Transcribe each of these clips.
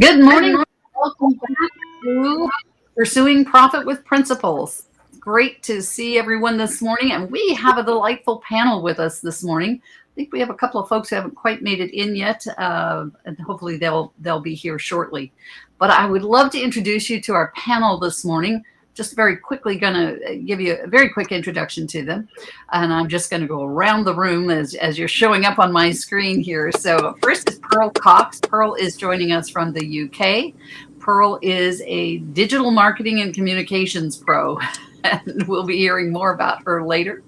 Good morning. Welcome back to Pursuing Profit with Principles. Great to see everyone this morning, and we have a delightful panel with us this morning. I think we have a couple of folks who haven't quite made it in yet, and hopefully they'll be here shortly. But I would love to introduce you to our panel this morning. Just very quickly going to give you a very quick introduction to them. And I'm just going to go around the room as you're showing up on my screen here. So first is Pearl Cox. Pearl is joining us from the UK. Pearl is a digital marketing and communications pro, and we'll be hearing more about her later.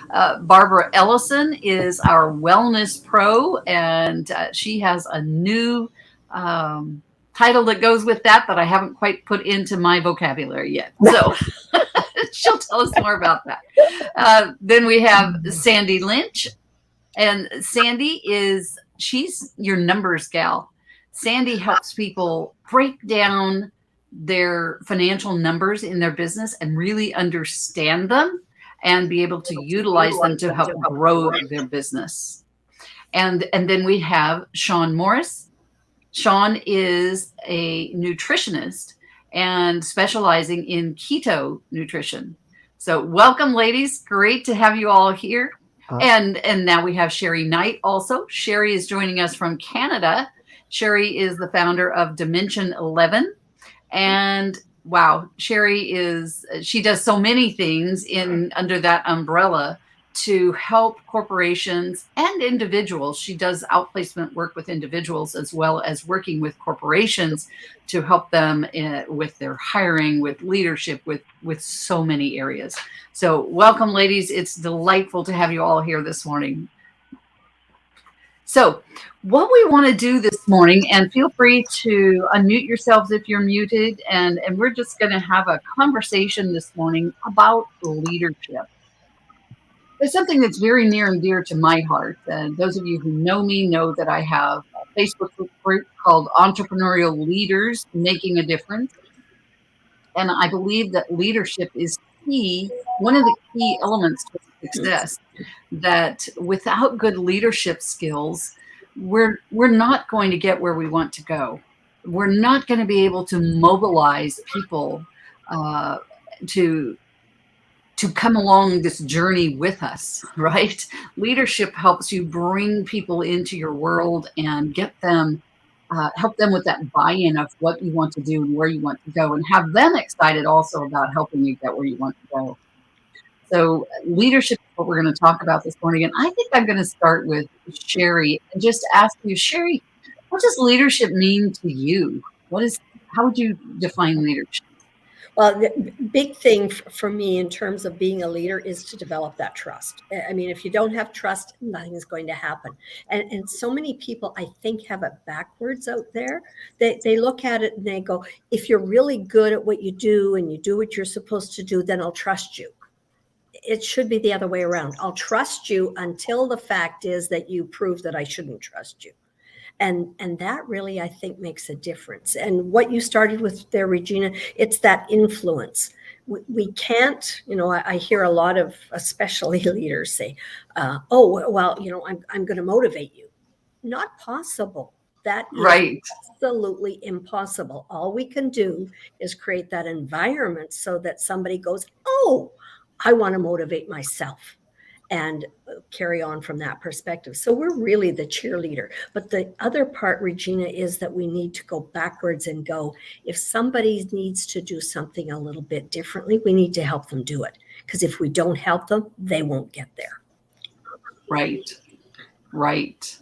Barbara Ellison is our wellness pro, and she has a new title that goes with that I haven't quite put into my vocabulary yet. So she'll tell us more about that. Then we have Sandy Lynch, and Sandy she's your numbers gal. Sandy helps people break down their financial numbers in their business and really understand them and be able to utilize them to help grow their business. And then we have Sean Morris. Sean is a nutritionist and specializing in keto nutrition. So welcome, ladies. Great to have you all here. And now we have Sherry Knight also. Sherry is joining us from Canada. Sherry is the founder of Dimension 11. And wow, Sherry she does so many things under that umbrella to help corporations and individuals. She does outplacement work with individuals as well as working with corporations to help them with their hiring, with leadership, with so many areas. So welcome, ladies. It's delightful to have you all here this morning. So what we want to do this morning, and feel free to unmute yourselves if you're muted, and we're just going to have a conversation this morning about leadership. There's something that's very near and dear to my heart. And those of you who know me know that I have a Facebook group called Entrepreneurial Leaders Making a Difference. And I believe that leadership is key, one of the key elements to success, that without good leadership skills, we're not going to get where we want to go. We're not going to be able to mobilize people to come along this journey with us, right? Leadership helps you bring people into your world and get them, help them with that buy-in of what you want to do and where you want to go, and have them excited also about helping you get where you want to go. So leadership is what we're going to talk about this morning. And I think I'm going to start with Sherry and just ask you, Sherry, what does leadership mean to you? How would you define leadership? Well, the big thing for me in terms of being a leader is to develop that trust. I mean, if you don't have trust, nothing is going to happen. And so many people, I think, have it backwards out there. They look at it and they go, if you're really good at what you do and you do what you're supposed to do, then I'll trust you. It should be the other way around. I'll trust you until the fact is that you prove that I shouldn't trust you. And that really, I think, makes a difference. And what you started with there, Regina, it's that influence. We can't, I hear a lot of, especially leaders say, oh, well, I'm going to motivate you. Not possible. That is right. Absolutely impossible. All we can do is create that environment so that somebody goes, oh, I want to motivate myself, and carry on from that perspective. So we're really the cheerleader. But the other part, Regina, is that we need to go backwards and go, if somebody needs to do something a little bit differently, we need to help them do it. Because if we don't help them, they won't get there. Right.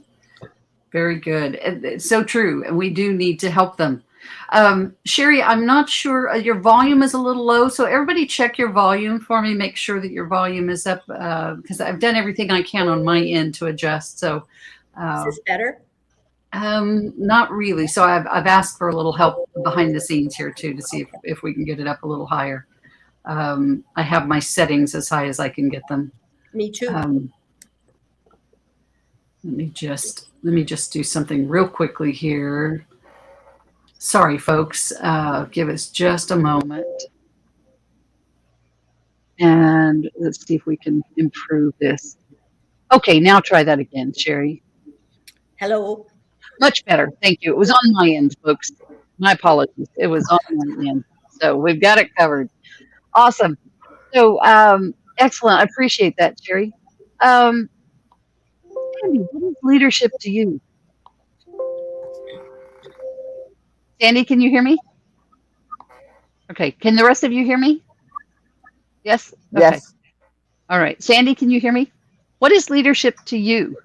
Very good. It's so true. And we do need to help them. Sherry, I'm not sure, your volume is a little low, so everybody check your volume for me. Make sure that your volume is up, because I've done everything I can on my end to adjust. So, is this better? Not really. So I've asked for a little help behind the scenes here too to see if we can get it up a little higher. I have my settings as high as I can get them. Me too. Let me just do something real quickly here. Sorry, folks. Give us just a moment. And let's see if we can improve this. Okay, now try that again, Sherry. Hello. Much better. Thank you. It was on my end, folks. My apologies. It was on my end. So we've got it covered. Awesome. So, excellent. I appreciate that, Sherry. Um, Sandy, what is leadership to you? Sandy, can you hear me? Okay. Can the rest of you hear me? Yes? Okay. Yes. All right. Sandy, can you hear me? What is leadership to you?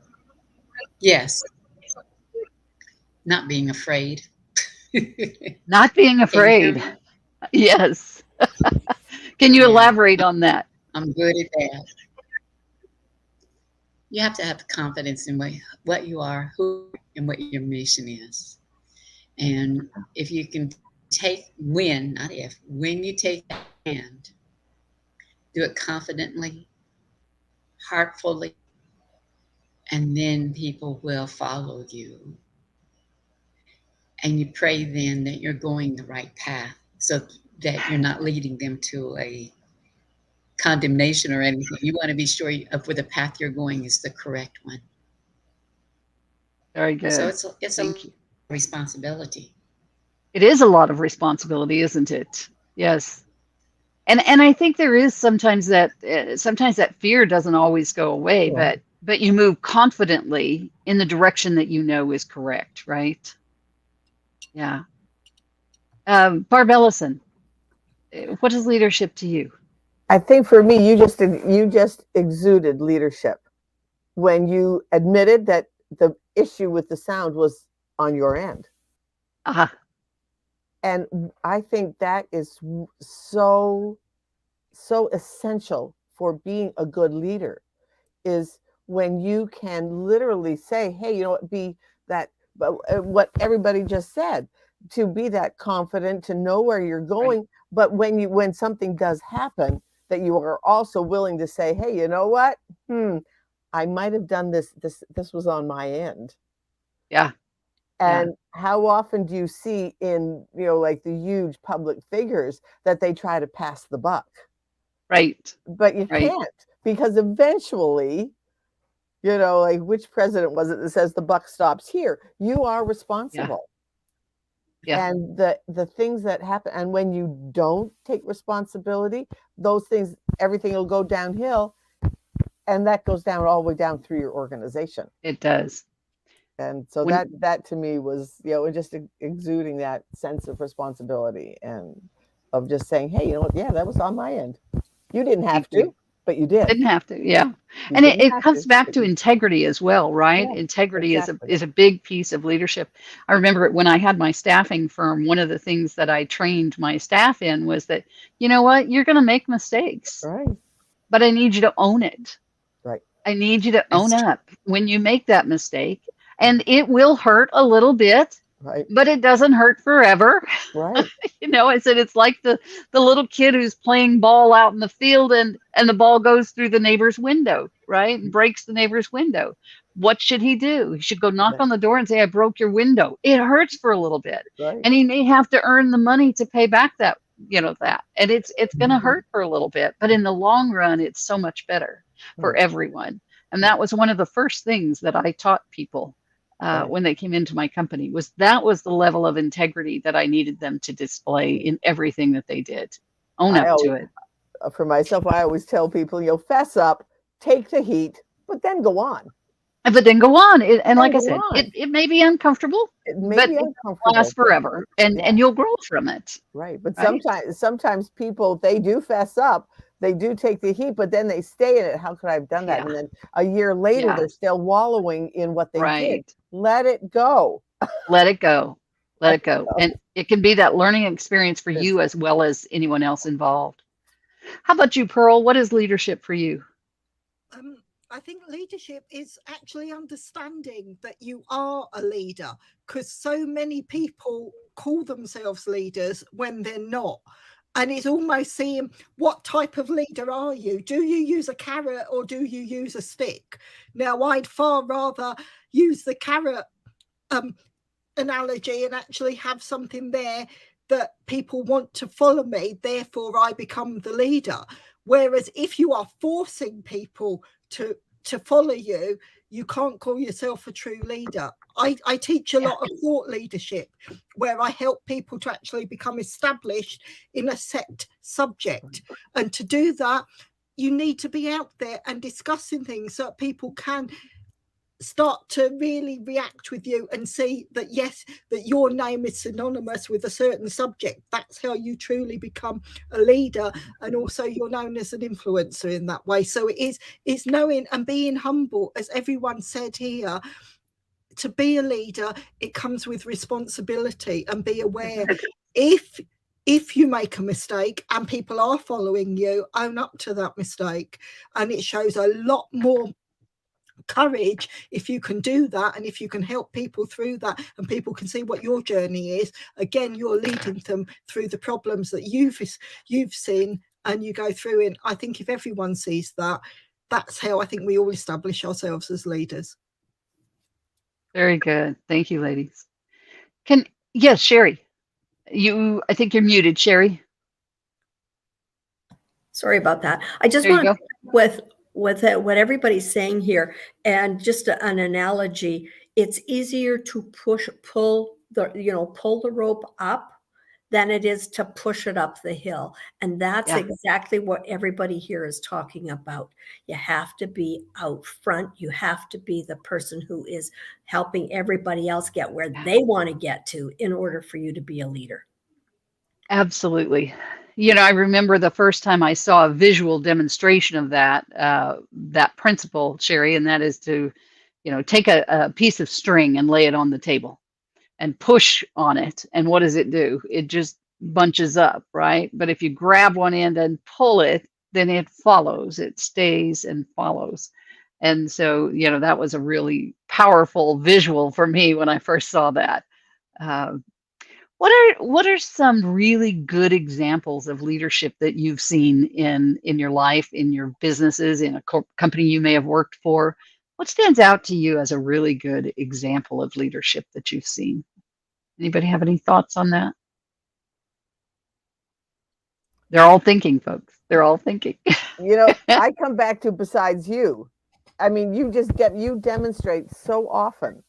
Yes, not being afraid. Not being Can you hear afraid. me? Yes. Can you Yeah, elaborate on that? I'm good at that. You have to have the confidence in what you are, who, and what your mission is. And if you can not if, when you take that stand, do it confidently, heartfully, and then people will follow you. And you pray then that you're going the right path so that you're not leading them to a condemnation or anything. You want to be sure of where the path you're going is the correct one. Very So good. it's a Thank you. responsibility. It is a lot of responsibility, isn't it? Yes. And I think there is sometimes that fear doesn't always go away, Yeah. but you move confidently in the direction that you know is correct, right? Yeah. Barb Ellison, what is leadership to you? I think for me, you just exuded leadership when you admitted that the issue with the sound was on your end. Ah, And I think that is so essential for being a good leader, is when you can literally say, hey, you know what, be that, what everybody just said, to be that confident, to know where you're right. going. But when something does happen, that you are also willing to say, hey, you know what, I might have done this was on my end. Yeah. Yeah. And how often do you see in, like the huge public figures, that they try to pass the buck? Right. But you Right. can't, because eventually, like, which president was it that says the buck stops here? You are Yeah. responsible. Yeah. And the things that happen, and when you don't take responsibility, those things, everything will go downhill, and that goes down all the way down through your organization. It does. And so When that to me was, just exuding that sense of responsibility, and of just saying, hey, you know what, yeah, that was on my end. You didn't have Thank you. to, but you did. Didn't have to. Yeah. You And it, didn't it have comes to, back but to you, integrity as well, right? yeah, Integrity exactly. is a big piece of leadership. I remember when I had my staffing firm, one of the things that I trained my staff in was that, you know what, you're going to make mistakes, Right, but I need you to own it. right, I need you to own That's true. up when you make that mistake. And it will hurt a little bit, right, but it doesn't hurt forever. right. I said it's like the little kid who's playing ball out in the field, and the ball goes through the neighbor's window, right? And breaks the neighbor's window. What should he do? He should go knock Yeah, on the door and say, I broke your window. It hurts for a little bit. right. And he may have to earn the money to pay back that. And it's gonna Mhm. hurt for a little bit, but in the long run, it's so much better for Right, everyone. And right, that was one of the first things that I taught people right. when they came into my company, was the level of integrity that I needed them to display in everything that they did. Own I up always, to it. for myself, I always tell people, fess up, take the heat, but then go on. But then go on. And Then like I go said, on. it may be uncomfortable, It may but be it won't uncomfortable, last but forever. And yeah, you'll grow from it. right. But Right? sometimes people, they do fess up, they do take the heat, but then they stay in it. How could I have done that? Yeah. And then a year later, Yeah. they're still wallowing in what they did. Right. Let it go. Let it go. Let Let it it go. go. And it can be that learning experience for Yes. you as well as anyone else involved. How about you, Pearl? What is leadership for you? I think leadership is actually understanding that you are a leader, because so many people call themselves leaders when they're not. And it's almost seeing, what type of leader are you? Do you use a carrot or do you use a stick? Now, I'd far rather use the carrot analogy and actually have something there that people want to follow me, therefore I become the leader. Whereas if you are forcing people to follow you, you can't call yourself a true leader. I teach a lot of thought leadership, where I help people to actually become established in a set subject. And to do that, you need to be out there and discussing things so that people can start to really react with you and see that, yes, that your name is synonymous with a certain subject. That's how you truly become a leader, and also you're known as an influencer in that way. So it's knowing and being humble, as everyone said here. To be a leader, it comes with responsibility, and be aware if you make a mistake and people are following you, own up to that mistake. And it shows a lot more courage if you can do that, and if you can help people through that, and people can see what your journey is. Again, you're leading them through the problems that you've seen, and you go through it. I think if everyone sees that, that's how I think we all establish ourselves as leaders. Very good. Thank you, ladies. Yes, Sherry. I think you're muted, Sherry. Sorry about that. I just want to with what everybody's saying here, and just an analogy. It's easier to pull the rope up than it is to push it up the hill. And that's exactly what everybody here is talking about. You have to be out front. You have to be the person who is helping everybody else get where they want to get to in order for you to be a leader. Absolutely. I remember the first time I saw a visual demonstration of that principle, Sherry, and that is to, take a piece of string and lay it on the table and push on it. And what does it do? It just bunches up, right? But if you grab one end and pull it, then it follows, it stays and follows. And so, that was a really powerful visual for me when I first saw that. What are some really good examples of leadership that you've seen in your life, in your businesses, in a company you may have worked for? What stands out to you as a really good example of leadership that you've seen? Anybody have any thoughts on that? They're all thinking, folks. They're all thinking. I come back to besides you. I mean, you demonstrate so often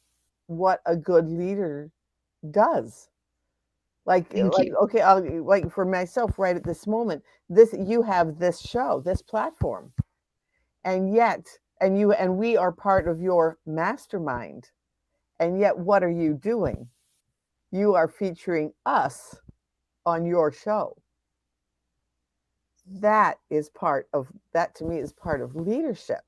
what a good leader does. Okay, like for myself right at this moment, you have this show, this platform, and we are part of your mastermind, and yet what are you doing? You are featuring us on your show. That to me is part of leadership.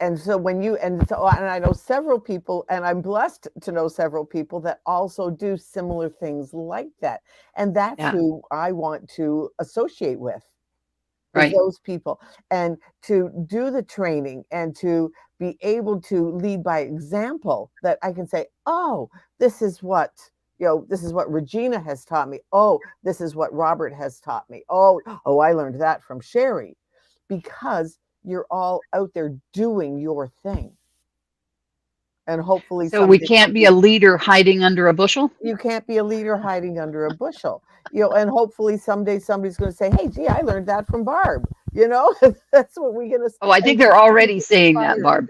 And so I know several people, and I'm blessed to know several people that also do similar things like that. And that's who I want to associate with, right? Those people, and to do the training and to be able to lead by example, that I can say, oh, this is what Regina has taught me. Oh, this is what Robert has taught me. Oh, I learned that from Sherry, because you're all out there doing your thing. And hopefully so we can't be a leader hiding under a bushel. You can't be a leader hiding under a bushel. And hopefully someday somebody's going to say, hey, gee, I learned that from Barb. That's what we're going to. Oh, I think they're already saying that, Barb.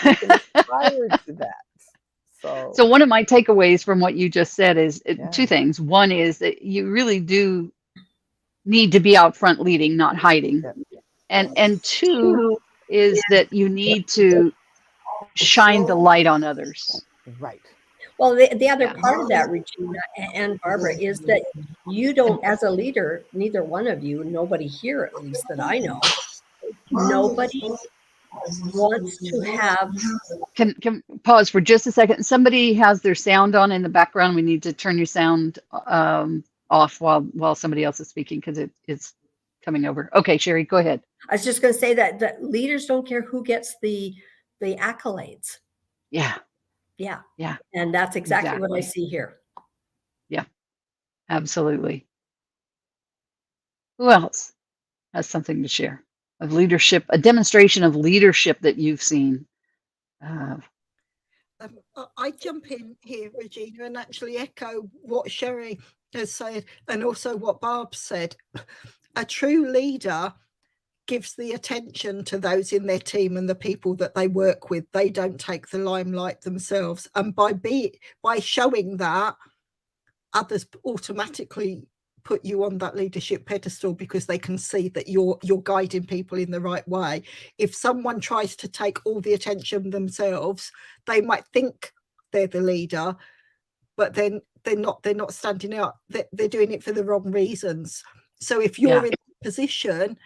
Inspired to that. So one of my takeaways from what you just said is two things. One is that you really do need to be out front leading, not hiding. And two is that you need to shine the light on others. Right. Well, the other part of that, Regina and Barbara, is that you don't, as a leader, neither one of you, nobody here at least that I know, nobody wants to have. Can pause for just a second. Somebody has their sound on in the background. We need to turn your sound off while somebody else is speaking, because it's coming over. Okay, Sherry, go ahead. I was just going to say that leaders don't care who gets the accolades. Yeah. And that's exactly what I see here. Yeah, absolutely. Who else has something to share of leadership, a demonstration of leadership that you've seen? I jump in here, Regina, and actually echo what Sherry has said, and also what Barb said. A true leader gives the attention to those in their team and the people that they work with. They don't take the limelight themselves. And by showing that, others automatically put you on that leadership pedestal because they can see that you're guiding people in the right way. If someone tries to take all the attention themselves, they might think they're the leader, but then they're not standing out. They're doing it for the wrong reasons. So if you're in a position,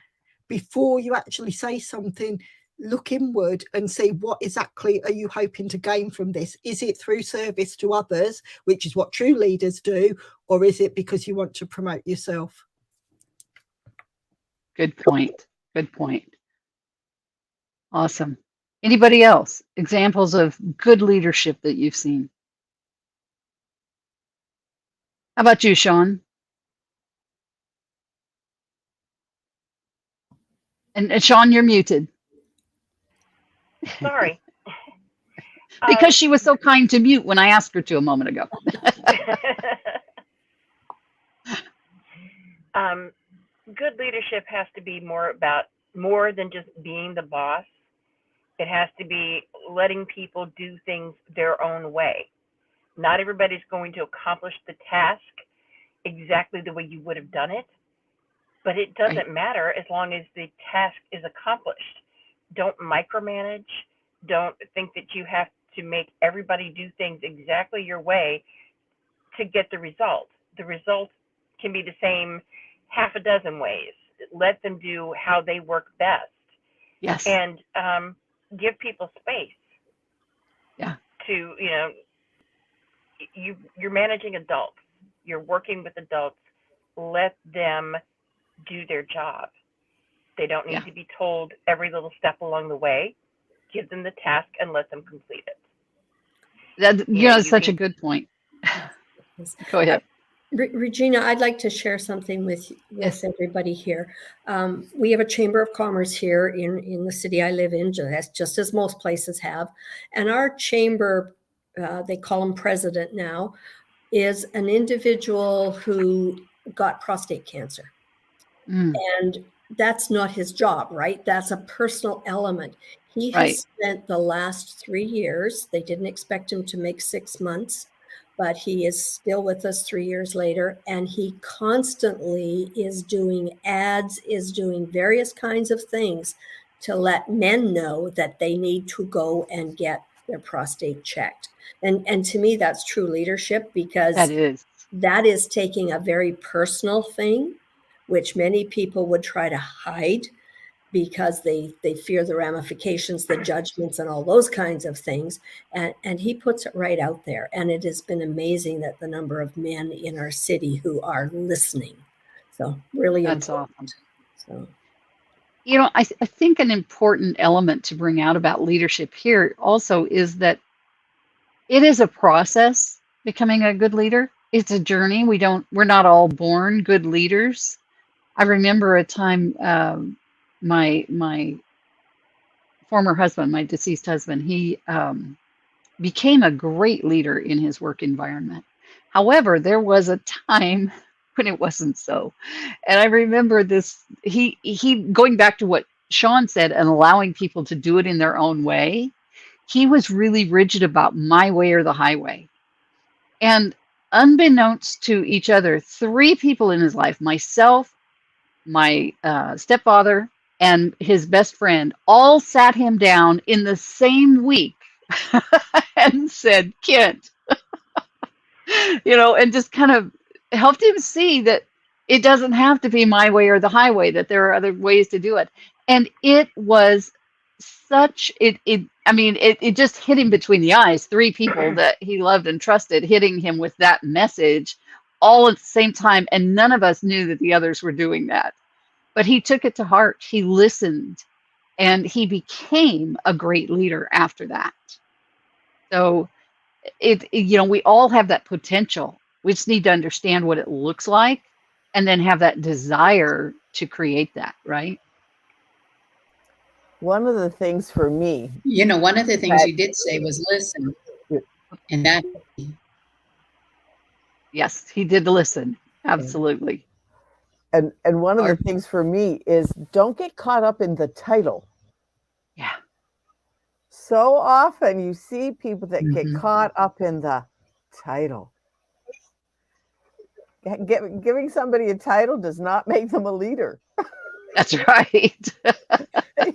before you actually say something, look inward and see what exactly are you hoping to gain from this. Is it through service to others, which is what true leaders do, or is it because you want to promote yourself? Good point. Good point. Awesome. Anybody else? Examples of good leadership that you've seen? How about you, Sean? And Sean, you're muted. Sorry. Because she was so kind to mute when I asked her to a moment ago. Good leadership has to be more than just being the boss. It has to be letting people do things their own way. Not everybody's going to accomplish the task exactly the way you would have done it, but it doesn't matter as long as the task is accomplished. Don't micromanage. Don't think that you have to make everybody do things exactly your way to get the result. The result can be the same half a dozen ways. Let them do how they work best. Yes. And give people space. Yeah. To, you're managing adults. You're working with adults. Let them do their job. They don't need to be told every little step along the way. Give them the task and let them complete it. That's such a good point. Go ahead. Regina, I'd like to share something with everybody here. We have a Chamber of Commerce here in the city I live in, just as most places have. And our chamber, they call him president now, is an individual who got prostate cancer. And that's not his job, right? That's a personal element. He has spent the last 3 years, they didn't expect him to make 6 months, but he is still with us 3 years later. And he constantly is doing ads, is doing various kinds of things to let men know that they need to go and get their prostate checked. And to me, that's true leadership, because that is taking a very personal thing, which many people would try to hide because they fear the ramifications, the judgments, and all those kinds of things. And he puts it right out there. And it has been amazing that the number of men in our city who are listening. So really that's important. Awesome. So, I think an important element to bring out about leadership here also is that it is a process, becoming a good leader. It's a journey. We're not all born good leaders. I remember a time, my former husband, my deceased husband, he became a great leader in his work environment. However, there was a time when it wasn't so. And I remember this, he going back to what Sean said and allowing people to do it in their own way, he was really rigid about my way or the highway. And unbeknownst to each other, 3 people in his life, myself, my stepfather, and his best friend, all sat him down in the same week and said, Kent, and just kind of helped him see that it doesn't have to be my way or the highway, that there are other ways to do it. And it was it just hit him between the eyes. 3 people that he loved and trusted hitting him with that message all at the same time. And none of us knew that the others were doing that. But he took it to heart. He listened, and he became a great leader after that. So we all have that potential. We just need to understand what it looks like and then have that desire to create that, right? One of the things for me. One of the things you did say was listen. And that. Yes, he did listen. Absolutely. And one of the Or- things for me is don't get caught up in the title. Yeah. So often you see people that get Mhm. caught up in the title. Giving somebody a title does not make them a leader. That's right.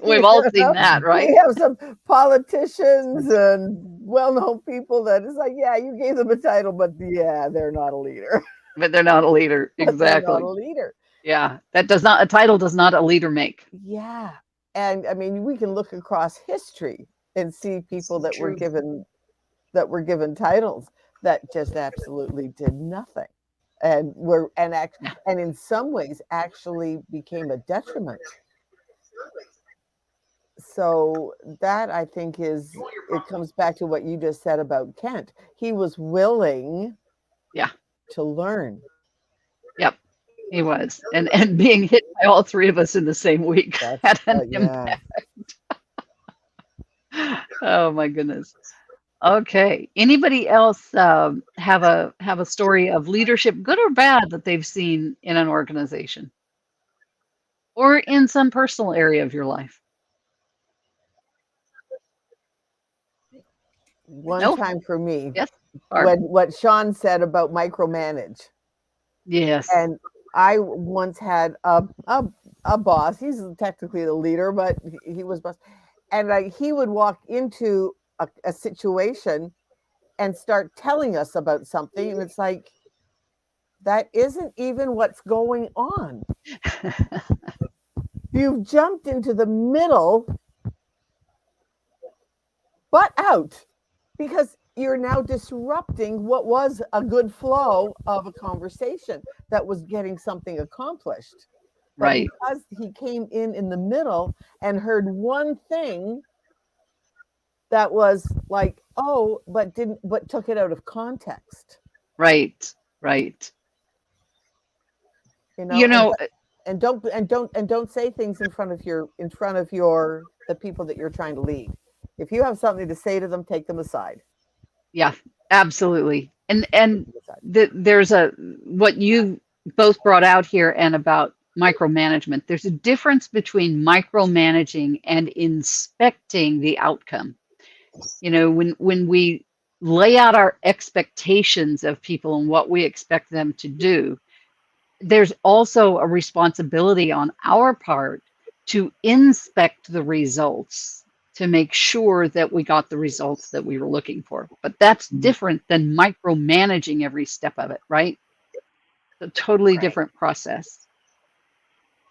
We've You all seen know? that, right? We have some politicians and well-known people that is like, yeah, you gave them a title, but yeah, they're not a leader. But they're not a leader. But they're not a Exactly. leader. Yeah. A title does not a leader make. Yeah. And I mean, we can look across history and see people that were True. given titles that just absolutely did nothing. And and in some ways actually became a detriment. So that I think it comes back to what you just said about Kent. He was willing Yeah. to learn. Yep. He was. And being hit by all three of us in the same week That's had an yeah. impact. Oh my goodness. Okay. Anybody else have a story of leadership, good or bad, that they've seen in an organization or in some personal area of your life? One No? time for me, Yes, Barb. when what Sean said about micromanage. Yes. And I once had a boss. He's technically the leader, but he was boss. And he would walk into a situation and start telling us about something, and it's like that isn't even what's going on. You've jumped into the middle, butt out, because you're now disrupting what was a good flow of a conversation that was getting something accomplished. But Right. because he came in the middle and heard one thing that was like, oh, but took it out of context, Right. Right. you know, You know, and don't say things in front of the people that you're trying to lead. If you have something to say to them, take them aside. yeah, absolutely. And Take them aside. there's what you both brought out here and about micromanagement. There's a difference between micromanaging and inspecting the outcome. You know, when we lay out our expectations of people and what we expect them to do, there's also a responsibility on our part to inspect the results to make sure that we got the results that we were looking for. But that's different than micromanaging every step of it, right? A totally Right. different process.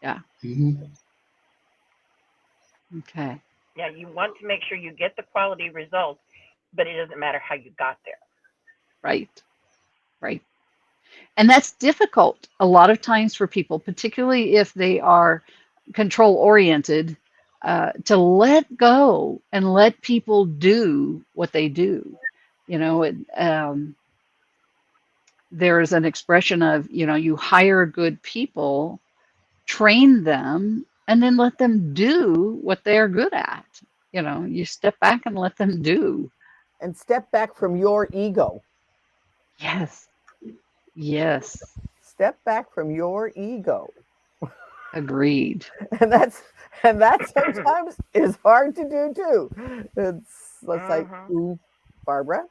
Yeah. Mhm. Okay. Yeah, you want to make sure you get the quality results, but it doesn't matter how you got there. Right. Right. And that's difficult a lot of times for people, particularly if they are control oriented, to let go and let people do what they do. You know, there's an expression of, you hire good people, train them, and then let them do what they're good at. You step back and let them do. And step back from your ego. Yes. Yes. Step back from your ego. Agreed. And that sometimes is hard to do too. It's like, Mhm. ooh, Barbara,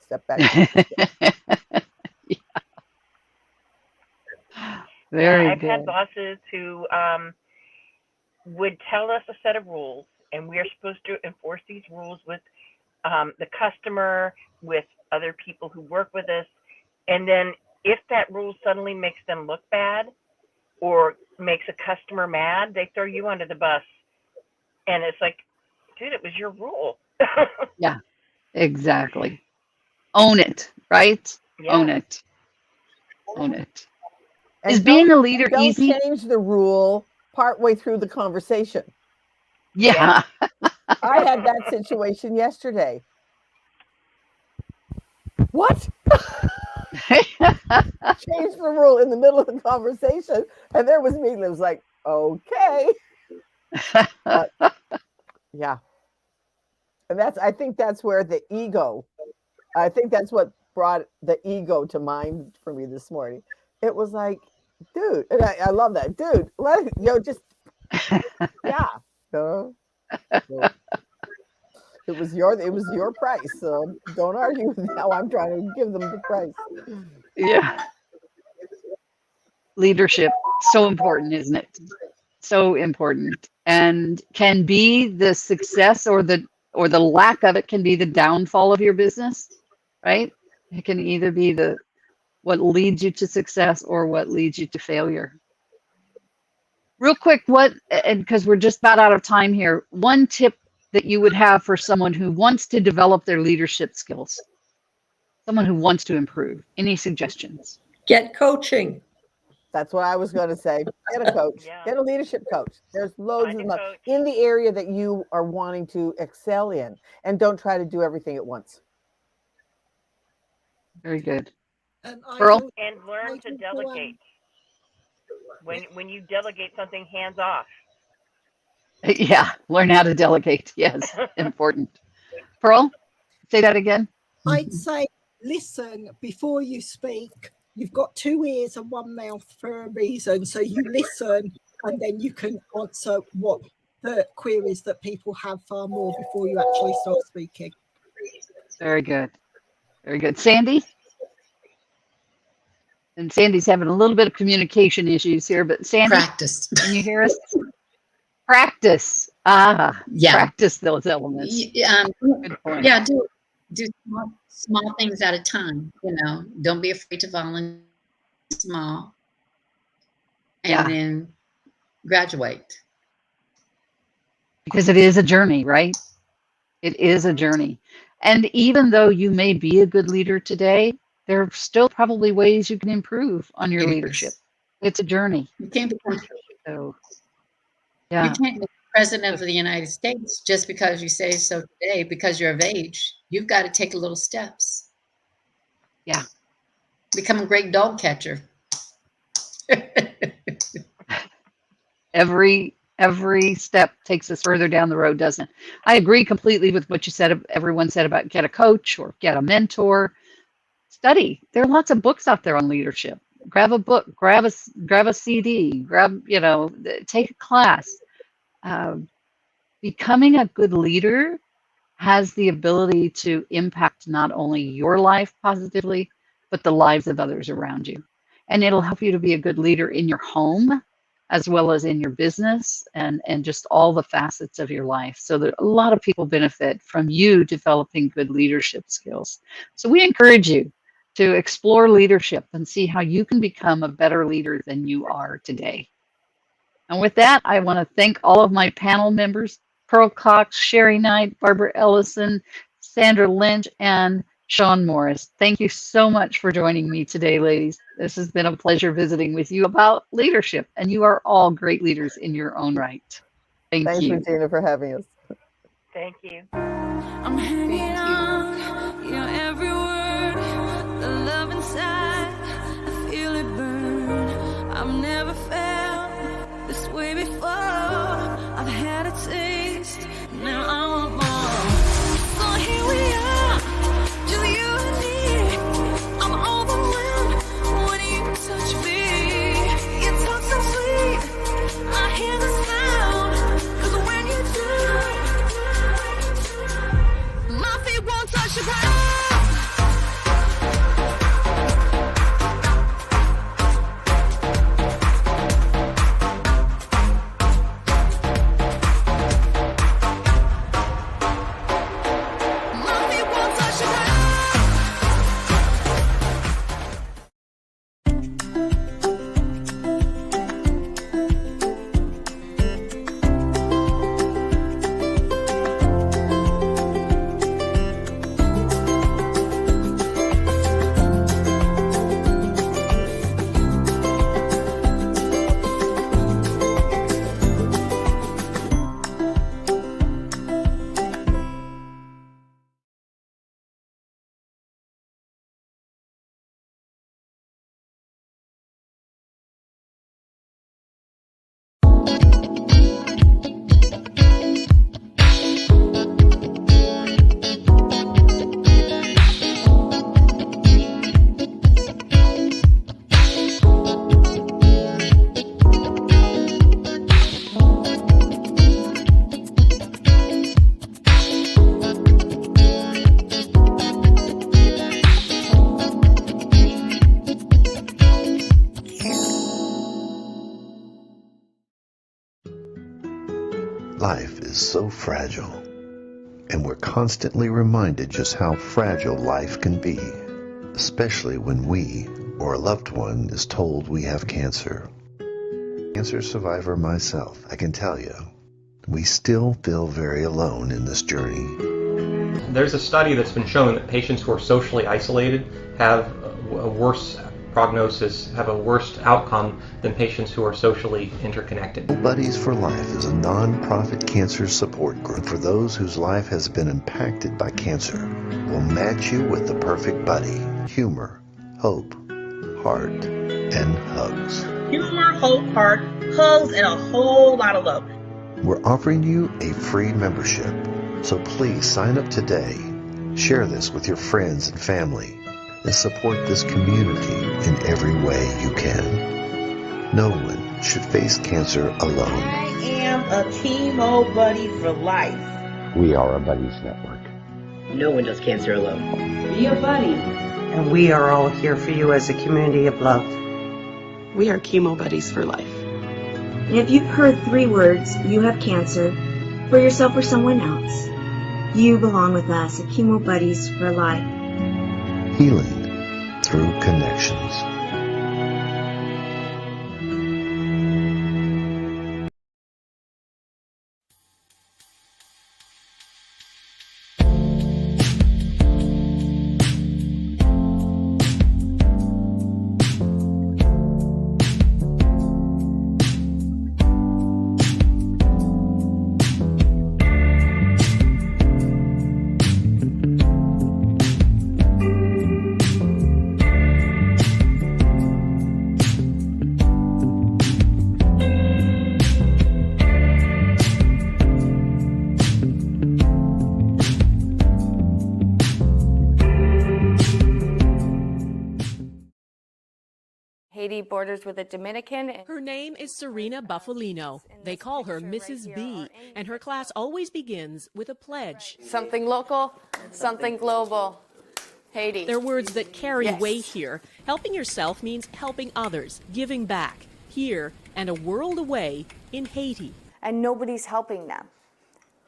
step back. Yeah, Very I've had good. bosses who would tell us a set of rules, and we are supposed to enforce these rules with the customer, with other people who work with us. And then if that rule suddenly makes them look bad or makes a customer mad, they throw you under the bus. And it's like, dude, it was your rule. Yeah, exactly. Own it, right? Own Yeah. it. Own it. Is And being a leader don't easy? change the rule partway through the conversation. Yeah. I had that situation yesterday. What? Change the rule in the middle of the conversation, and there was me. And it was like, okay, yeah. And I think that's where the ego. I think that's what brought the ego to mind for me this morning. It was like, dude. And I love that, dude. Just yeah. So it was your price. So don't argue with how I'm trying to give them the price. Yeah. Leadership, so important, isn't it? So important, and can be the success or the lack of it can be the downfall of your business, right? It can either be what leads you to success or what leads you to failure. Real quick, and because we're just about out of time here, one tip that you would have for someone who wants to develop their leadership skills, someone who wants to improve, any suggestions? Get coaching. That's what I was going to say. Get a coach. Yeah. Get a leadership coach. There's loads Find of a them coach. in the area that you are wanting to excel in, and don't try to do everything at once. Very good. And Pearl? And learn to delegate. When you delegate something, hands off. Yeah, learn how to delegate. Yes, important. Pearl, say that again. I'd say listen before you speak. You've got 2 ears and 1 mouth for a reason. So you listen, and then you can answer what the queries that people have far more before you actually start speaking. Very good. Very good. Sandy? And Sandy's having a little bit of communication issues here, but Sandy, Practice. can you hear us? Practice. Yeah. Practice those elements. Good point. Yeah, do small things at a time. Don't be afraid to volunteer small, and then graduate. Because it is a journey, right? It is a journey. And even though you may be a good leader today, there are still probably ways you can improve on your leadership. It's a journey. You can't become. So, yeah. You can't be president of the United States just because you say so today, because you're of age. You've got to take little steps. Yeah. Become a great dog catcher. Every step takes us further down the road, doesn't it? I agree completely with what you said. Everyone said about get a coach or get a mentor. Study. There are lots of books out there on leadership. Grab a book, grab a CD, take a class. Becoming a good leader has the ability to impact not only your life positively, but the lives of others around you. And it'll help you to be a good leader in your home, as well as in your business and just all the facets of your life. So that a lot of people benefit from you developing good leadership skills. So we encourage you to explore leadership and see how you can become a better leader than you are today. And with that, I want to thank all of my panel members, Pearl Cox, Sherry Knight, Barbara Ellison, Sandra Lynch, and Sean Morris. Thank you so much for joining me today, ladies. This has been a pleasure visiting with you about leadership, and you are all great leaders in your own right. Thanks, you. Regina, for having us. Thank you. I'm hanging on your every word, the love inside, I feel it burn. I've never felt this way before. I've had a taste, now I want more. So here we are, just you and me. I'm overwhelmed when you touch me. You talk so sweet, I hear the sound, 'cause when you do, my feet won't touch the ground. Life is so fragile, and we're constantly reminded just how fragile life can be, especially when we or a loved one is told we have cancer. Cancer survivor myself, I can tell you, we still feel very alone in this journey. There's a study that's been shown that patients who are socially isolated have a worse prognosis, have a worse outcome than patients who are socially interconnected. Buddies for Life is a non-profit cancer support group for those whose life has been impacted by cancer. We'll match you with the perfect buddy. Humor, hope, heart, and hugs. Humor, hope, heart, hugs, and a whole lot of love. We're offering you a free membership, so please sign up today. Share this with your friends and family, and support this community in every way you can. No one should face cancer alone. I am a chemo buddy for life. We are a buddies network. No one does cancer alone. Be a buddy. And we are all here for you as a community of love. We are chemo buddies for life. And if you've heard 3 words, you have cancer, for yourself or someone else, you belong with us at Chemo Buddies for Life. Healing through connections. Haiti borders with the Dominican. Her name is Serena Buffalino. They call her Mrs. B, and her class always begins with a pledge. Something local, something global. Haiti. They're words that carry weight here. Helping yourself means helping others, giving back, here and a world away in Haiti. And nobody's helping them,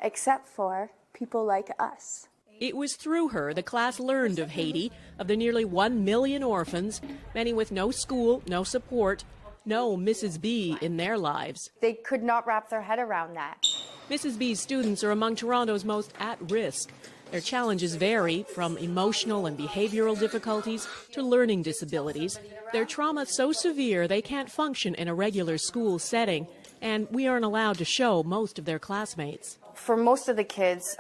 except for people like us. It was through her the class learned of Haiti, of the nearly 1 million orphans, many with no school, no support, no Mrs. B in their lives. They could not wrap their head around that. Mrs. B's students are among Toronto's most at risk. Their challenges vary from emotional and behavioral difficulties to learning disabilities. Their trauma so severe they can't function in a regular school setting, and we aren't allowed to show most of their classmates. For most of the kids,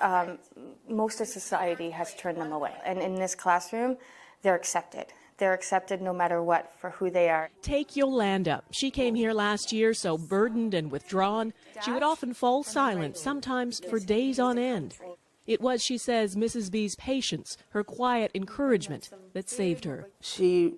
most of society has turned them away. And in this classroom, they're accepted. They're accepted no matter what for who they are. Take Yolanda. She came here last year so burdened and withdrawn, she would often fall silent, sometimes for days on end. It was, she says, Mrs. B's patience, her quiet encouragement, that saved her. She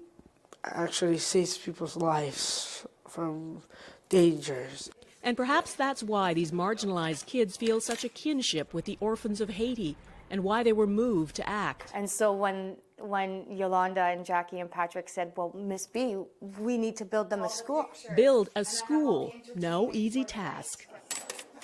actually saves people's lives from dangers. And perhaps that's why these marginalized kids feel such a kinship with the orphans of Haiti, and why they were moved to act. And so when Yolanda and Jackie and Patrick said, well, Miss B, we need to build them a school. Build a school, no easy task.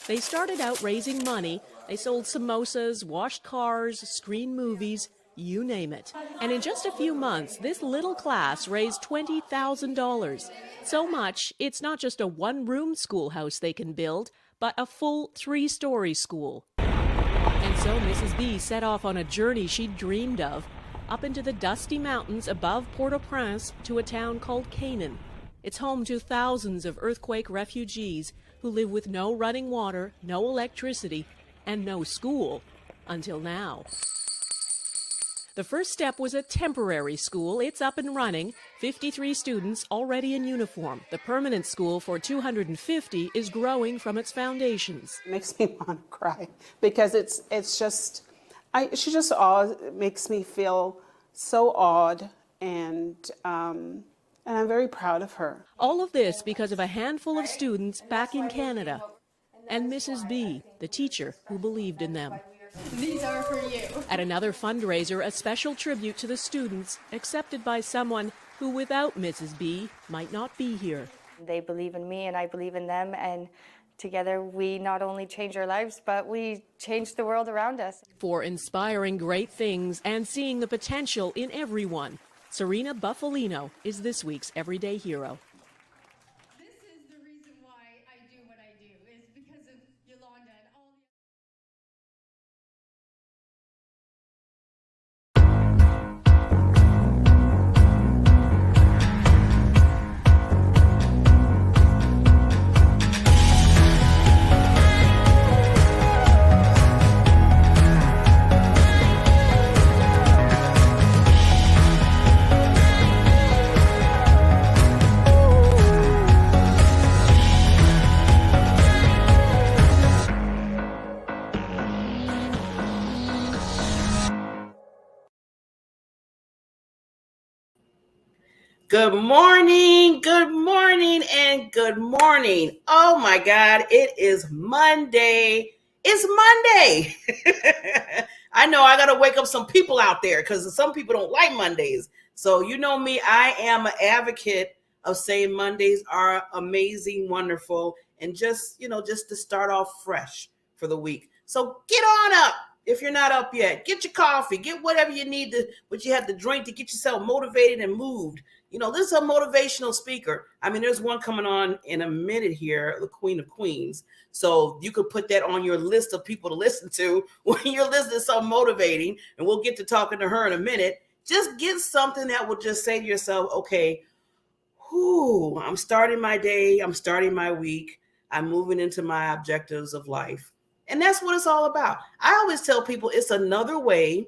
They started out raising money. They sold samosas, washed cars, screened movies, you name it. And in just a few months, this little class raised $20,000. So much, it's not just a one-room schoolhouse they can build, but a full 3-story school. And so Mrs. B set off on a journey she'd dreamed of, up into the dusty mountains above Port-au-Prince to a town called Canaan. It's home to thousands of earthquake refugees who live with no running water, no electricity, and no school, until now. The first step was a temporary school. It's up and running. 53 students already in uniform. The permanent school for 250 is growing from its foundations. It makes me want to cry because she just makes me feel so awed, and I'm very proud of her. All of this because of a handful of students back in Canada and Mrs. B, the teacher who believed in them. These are for you. At another fundraiser, a special tribute to the students, accepted by someone who, without Mrs. B, might not be here. They believe in me and I believe in them, and Together, we not only change our lives, but we change the world around us. For inspiring great things and seeing the potential in everyone, Serena Buffalino is this week's Everyday Hero. This is the reason why I do what I do, is because of Yolanda and all the Good morning, and good morning. Oh my God, it is Monday. It's Monday. I know I got to wake up some people out there because some people don't like Mondays. So you know me, I am an advocate of saying Mondays are amazing, wonderful, and just to start off fresh for the week. So get on up. If you're not up yet, get your coffee, get whatever you need what you have to drink to get yourself motivated and moved. This is a motivational speaker. I mean, there's one coming on in a minute here, the Queen of Queens. So you could put that on your list of people to listen to when you're listening to something motivating, and we'll get to talking to her in a minute. Just get something that will just say to yourself, okay, I'm starting my day, I'm starting my week, I'm moving into my objectives of life. And that's what it's all about. I always tell people it's another way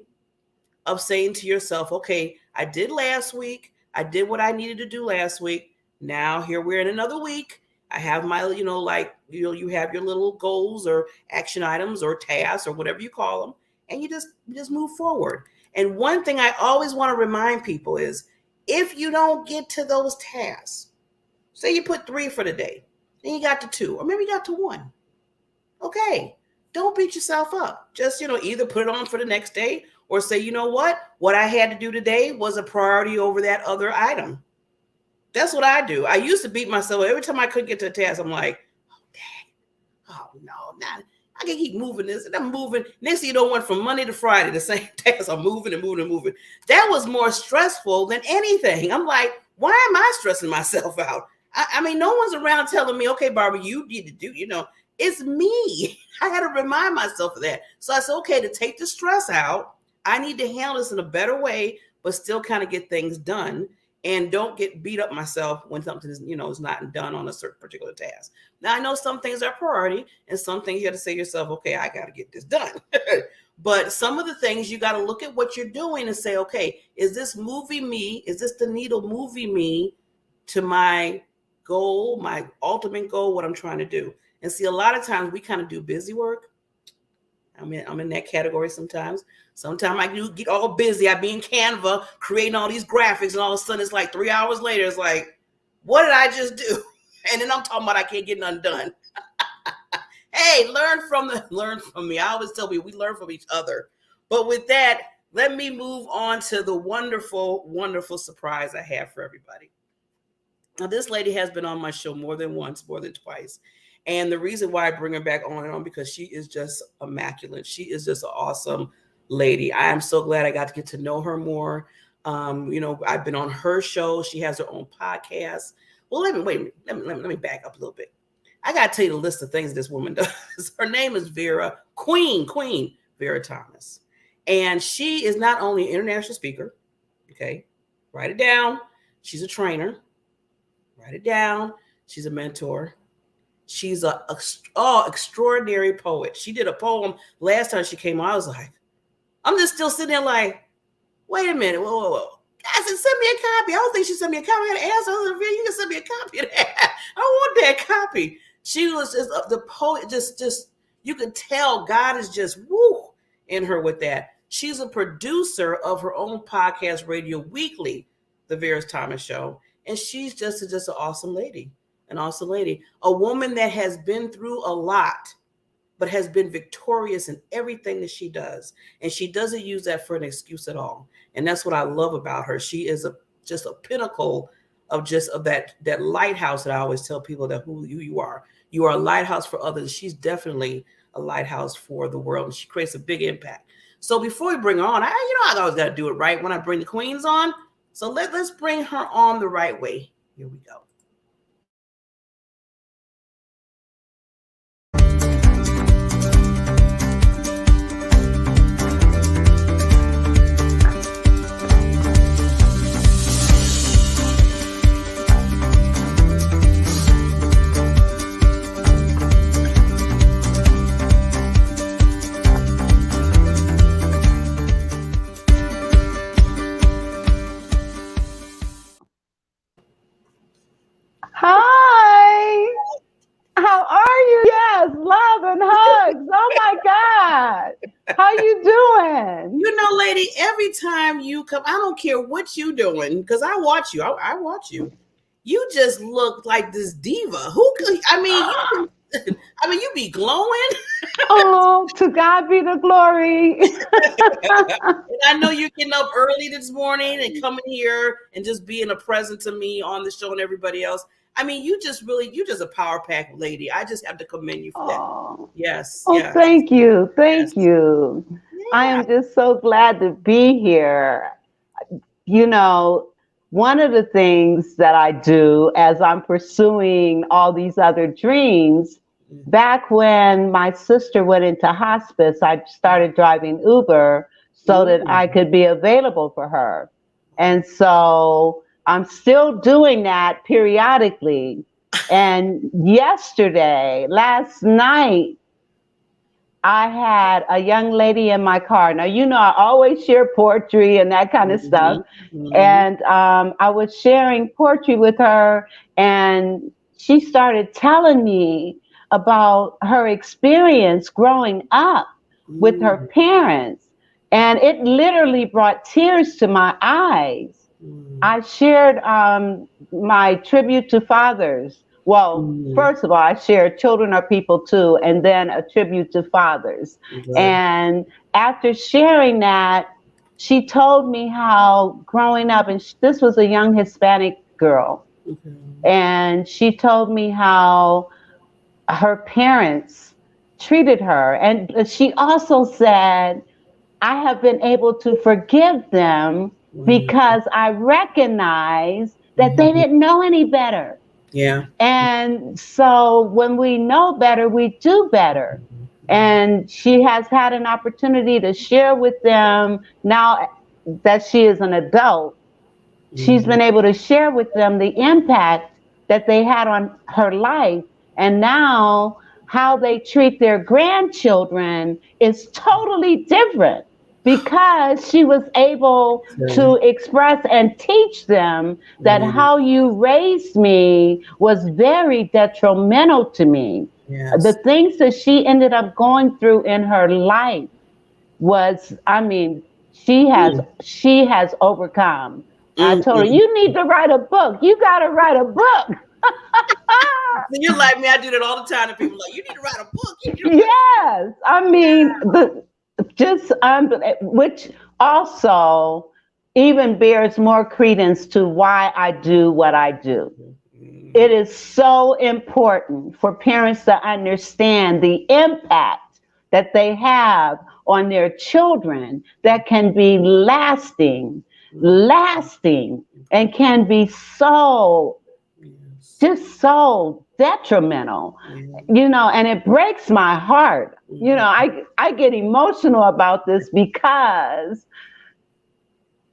of saying to yourself, okay, I did last week. I did what I needed to do last week. Now here we're in another week. I have my, you have your little goals or action items or tasks or whatever you call them, and you just move forward. And one thing I always want to remind people is if you don't get to those tasks, say you put 3 for the day, then you got to 2, or maybe you got to 1. Okay, don't beat yourself up. Just, either put it on for the next day or say, you know what I had to do today was a priority over that other item. That's what I do. I used to beat myself every time I couldn't get to a task. I'm like, oh no, I can keep moving this, and I'm moving. Next thing you know, went from Monday to Friday, the same task. I'm moving and moving and moving. That was more stressful than anything. I'm like, why am I stressing myself out? I mean, no one's around telling me, okay, Barbara, you need to do, it's me. I had to remind myself of that. So I said, okay, to take the stress out, I need to handle this in a better way, but still kind of get things done and don't get beat up myself when something is, is not done on a certain particular task. Now, I know some things are priority and some things you have to say to yourself, okay, I got to get this done. But some of the things you got to look at what you're doing and say, okay, is this moving me? Is this the needle moving me to my goal, my ultimate goal, what I'm trying to do? And see, a lot of times we kind of do busy work. I'm in that category sometimes. Sometimes I do get all busy. I be in Canva creating all these graphics, and all of a sudden it's like 3 hours later, it's like, what did I just do? And then I'm talking about I can't get none done. Hey, learn from me. I always tell people we learn from each other. But with that, let me move on to the wonderful, wonderful surprise I have for everybody. Now, this lady has been on my show more than once, more than twice. And the reason why I bring her back on and on, because she is just immaculate. She is just an awesome lady. I am so glad I got to get to know her more. I've been on her show. She has her own podcast. Well, let me back up a little bit. I got to tell you the list of things this woman does. Her name is Queen Vera Thomas. And she is not only an international speaker. Okay, write it down. She's a trainer. Write it down. She's a mentor. She's an extraordinary poet. She did a poem last time she came on. I was like, I'm just still sitting there like, wait a minute. Whoa. I said, send me a copy. I don't think she sent me a copy. I got to ask her, you can send me a copy of that. I want that copy. She was just the poet. Just you could tell God is just in her with that. She's a producer of her own podcast, Radio Weekly, The Vera Thomas Show. And she's just an awesome lady. An awesome lady, a woman that has been through a lot, but has been victorious in everything that she does. And she doesn't use that for an excuse at all. And that's what I love about her. She is just a pinnacle of that lighthouse that I always tell people that who you are. You are a lighthouse for others. She's definitely a lighthouse for the world, and she creates a big impact. So before we bring her on, I always got to do it right when I bring the queens on. So let's bring her on the right way. Here we go. Hi. How are you? Yes, love and hugs. Oh my God. How you doing? You know, lady, every time you come, I don't care what you doing, because I watch you. I watch you. You just look like this diva. Who could? I mean, you be glowing. Oh, to God be the glory. And I know you're getting up early this morning and coming here and just being a present to me on the show and everybody else. I mean, you just a power pack lady. I just have to commend you for that. Yes. Oh, yes. thank you. Thank you. I am just so glad to be here. You know, one of the things that I do as I'm pursuing all these other dreams, back when my sister went into hospice, I started driving Uber so that I could be available for her. And so I'm still doing that periodically. And last night, I had a young lady in my car. Now, you know, I always share poetry and that kind of stuff. And I was sharing poetry with her, and she started telling me about her experience growing up with her parents. And it literally brought tears to my eyes. I shared my tribute to fathers. Well, first of all, I shared children are people too, and then a tribute to fathers. And after sharing that, she told me how growing up, and this was a young Hispanic girl, and she told me how her parents treated her. And she also said, I have been able to forgive them because I recognize that they didn't know any better. Yeah. And so when we know better, we do better. And she has had an opportunity to share with them now that she is an adult. She's been able to share with them the impact that they had on her life. And now how they treat their grandchildren is totally different, because she was able to express and teach them that how you raised me was very detrimental to me. The things that she ended up going through in her life was, I mean, she has overcome. I told her, you need to write a book. You got to write a book. You're like me. I do that all the time to people. Like, you need to write a book. Yes, I mean, which also even bears more credence to why I do what I do. It is so important for parents to understand the impact that they have on their children that can be lasting, and can be so detrimental, you know, and it breaks my heart. You know, I get emotional about this because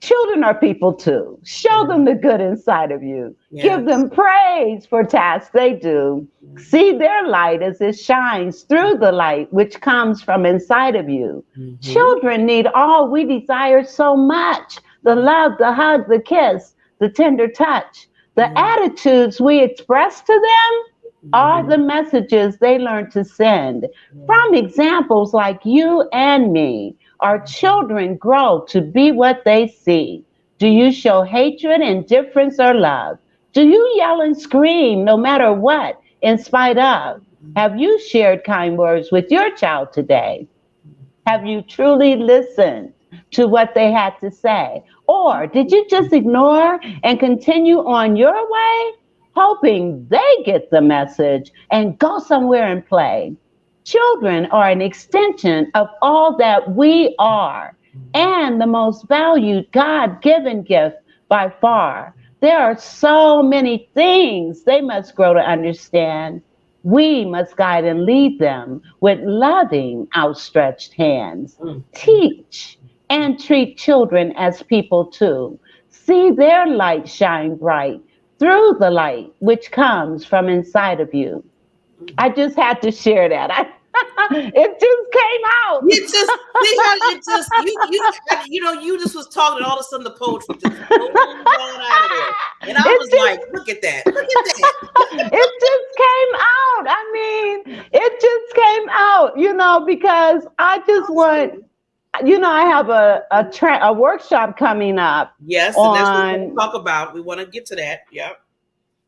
children are people too. Show them the good inside of you. Give them praise for tasks they do. See their light as it shines through the light which comes from inside of you. Children need all we desire so much: the love, the hug, the kiss, the tender touch. The attitudes we express to them are the messages they learn to send. From examples like you and me, our children grow to be what they see. Do you show hatred, indifference, or love? Do you yell and scream no matter what, in spite of? Have you shared kind words with your child today? Have you truly listened to what they had to say? Or did you just ignore and continue on your way? hoping they get the message and go somewhere and play. Children are an extension of all that we are and the most valued God given gift by far. There are so many things they must grow to understand. We must guide and lead them with loving, outstretched hands. Teach and treat children as people too. See their light shine bright through the light which comes from inside of you. I just had to share that. It just came out. It just see how it just you just was talking and all of a sudden the poetry just flowed on out of there. And I was like, look at that. Look at that. It just came out. I mean, it just came out, because I just want, I have a workshop coming up. Yes, and that's what we're going to talk about. We want to get to that. Yep.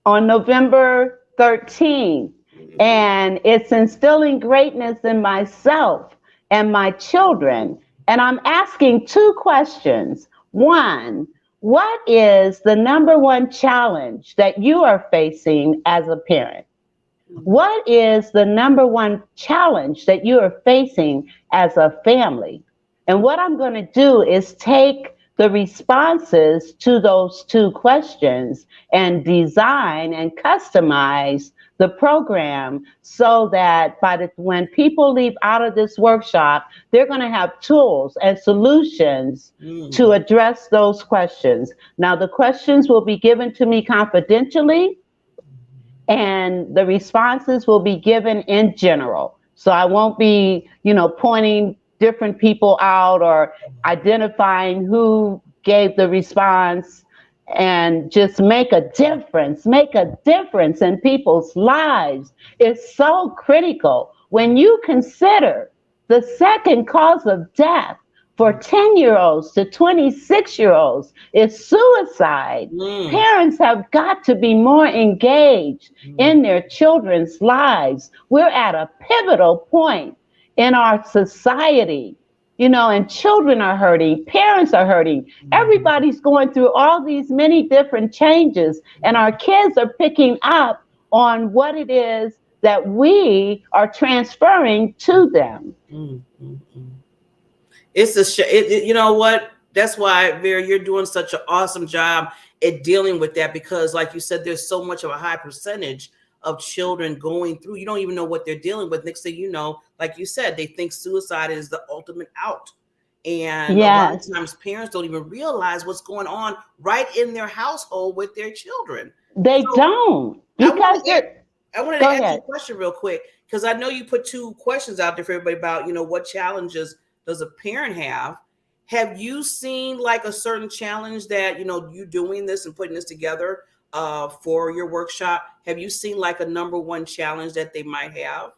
On November 13th. And it's instilling greatness in myself and my children. And I'm asking two questions. One, what is the number one challenge that you are facing as a parent? What is the number one challenge that you are facing as a family? And what I'm going to do is take the responses to those two questions and design and customize the program so that when people leave out of this workshop, they're going to have tools and solutions to address those questions. Now, the questions will be given to me confidentially, and the responses will be given in general. So I won't be, pointing different people out or identifying who gave the response, and just make a difference in people's lives. It's so critical when you consider the second cause of death for 10-year-olds to 26-year-olds is suicide. Parents have got to be more engaged in their children's lives. We're at a pivotal point in our society, and children are hurting, parents are hurting. Everybody's going through all these many different changes, and our kids are picking up on what it is that we are transferring to them. It's you know what? That's why, Vera, you're doing such an awesome job at dealing with that, because like you said, there's so much of a high percentage of children going through. You don't even know what they're dealing with. Next thing you know, like you said, they think suicide is the ultimate out. And a lot of times parents don't even realize what's going on right in their household with their children. They don't. Because I wanted to ask you a question real quick, because I know you put two questions out there for everybody about, what challenges does a parent have? Have you seen like a certain challenge that, you doing this and putting this together for your workshop? Have you seen like a number one challenge that they might have?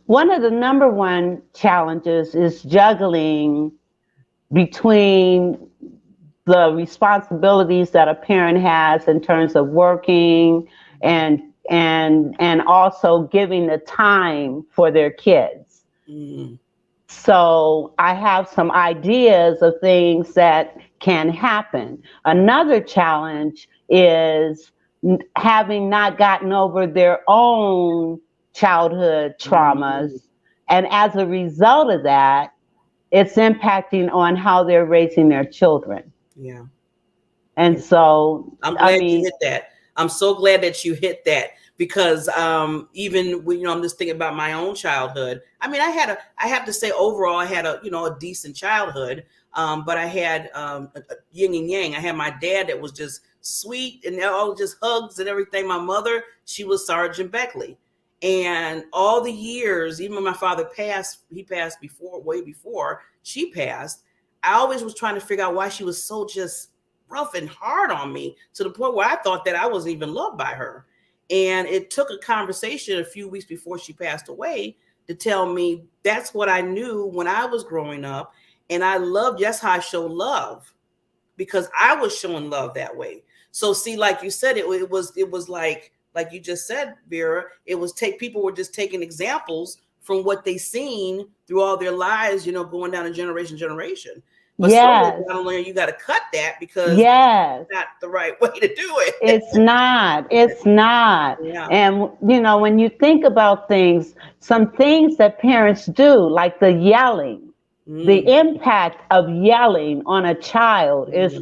One of the number one challenges is juggling between the responsibilities that a parent has in terms of working and also giving the time for their kids. So I have some ideas of things that can happen. Another challenge is having not gotten over their own childhood traumas. And as a result of that, it's impacting on how they're raising their children. Yeah. And so, I'm glad you hit that. I'm so glad that you hit that, because even when, I'm just thinking about my own childhood. I mean, I have to say overall, I had a decent childhood. But I had a yin and yang. I had my dad that was just sweet and all just hugs and everything. My mother, she was Sergeant Beckley. And all the years, even when my father passed, he passed way before she passed, I always was trying to figure out why she was so just rough and hard on me, to the point where I thought that I wasn't even loved by her. And it took a conversation a few weeks before she passed away to tell me that's what I knew when I was growing up. And that's how I show love, because I was showing love that way. So see, like you said, it was like you just said, Vera, people were just taking examples from what they seen through all their lives, going down a generation. But somewhere Yes. down the line, you got to cut that because Yes. it's not the right way to do it. It's not. It's not. Yeah. And, you know, when you think about things, some things that parents do, like the yelling, the impact of yelling on a child is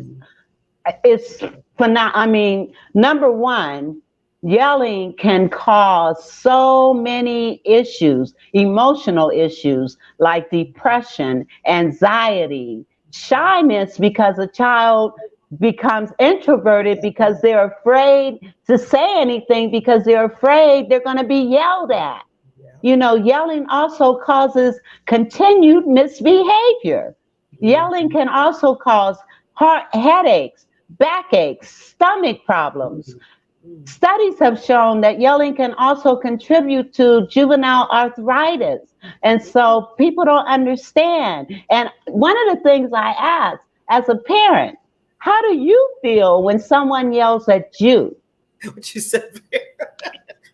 phenomenal. I mean, number one, yelling can cause so many issues, emotional issues like depression, anxiety, shyness, because a child becomes introverted because they're afraid to say anything because they're afraid they're going to be yelled at. You know, yelling also causes continued misbehavior. Yelling can also cause headaches, backaches, stomach problems. Studies have shown that yelling can also contribute to juvenile arthritis. And so people don't understand. And one of the things I ask as a parent, how do you feel when someone yells at you? What you said.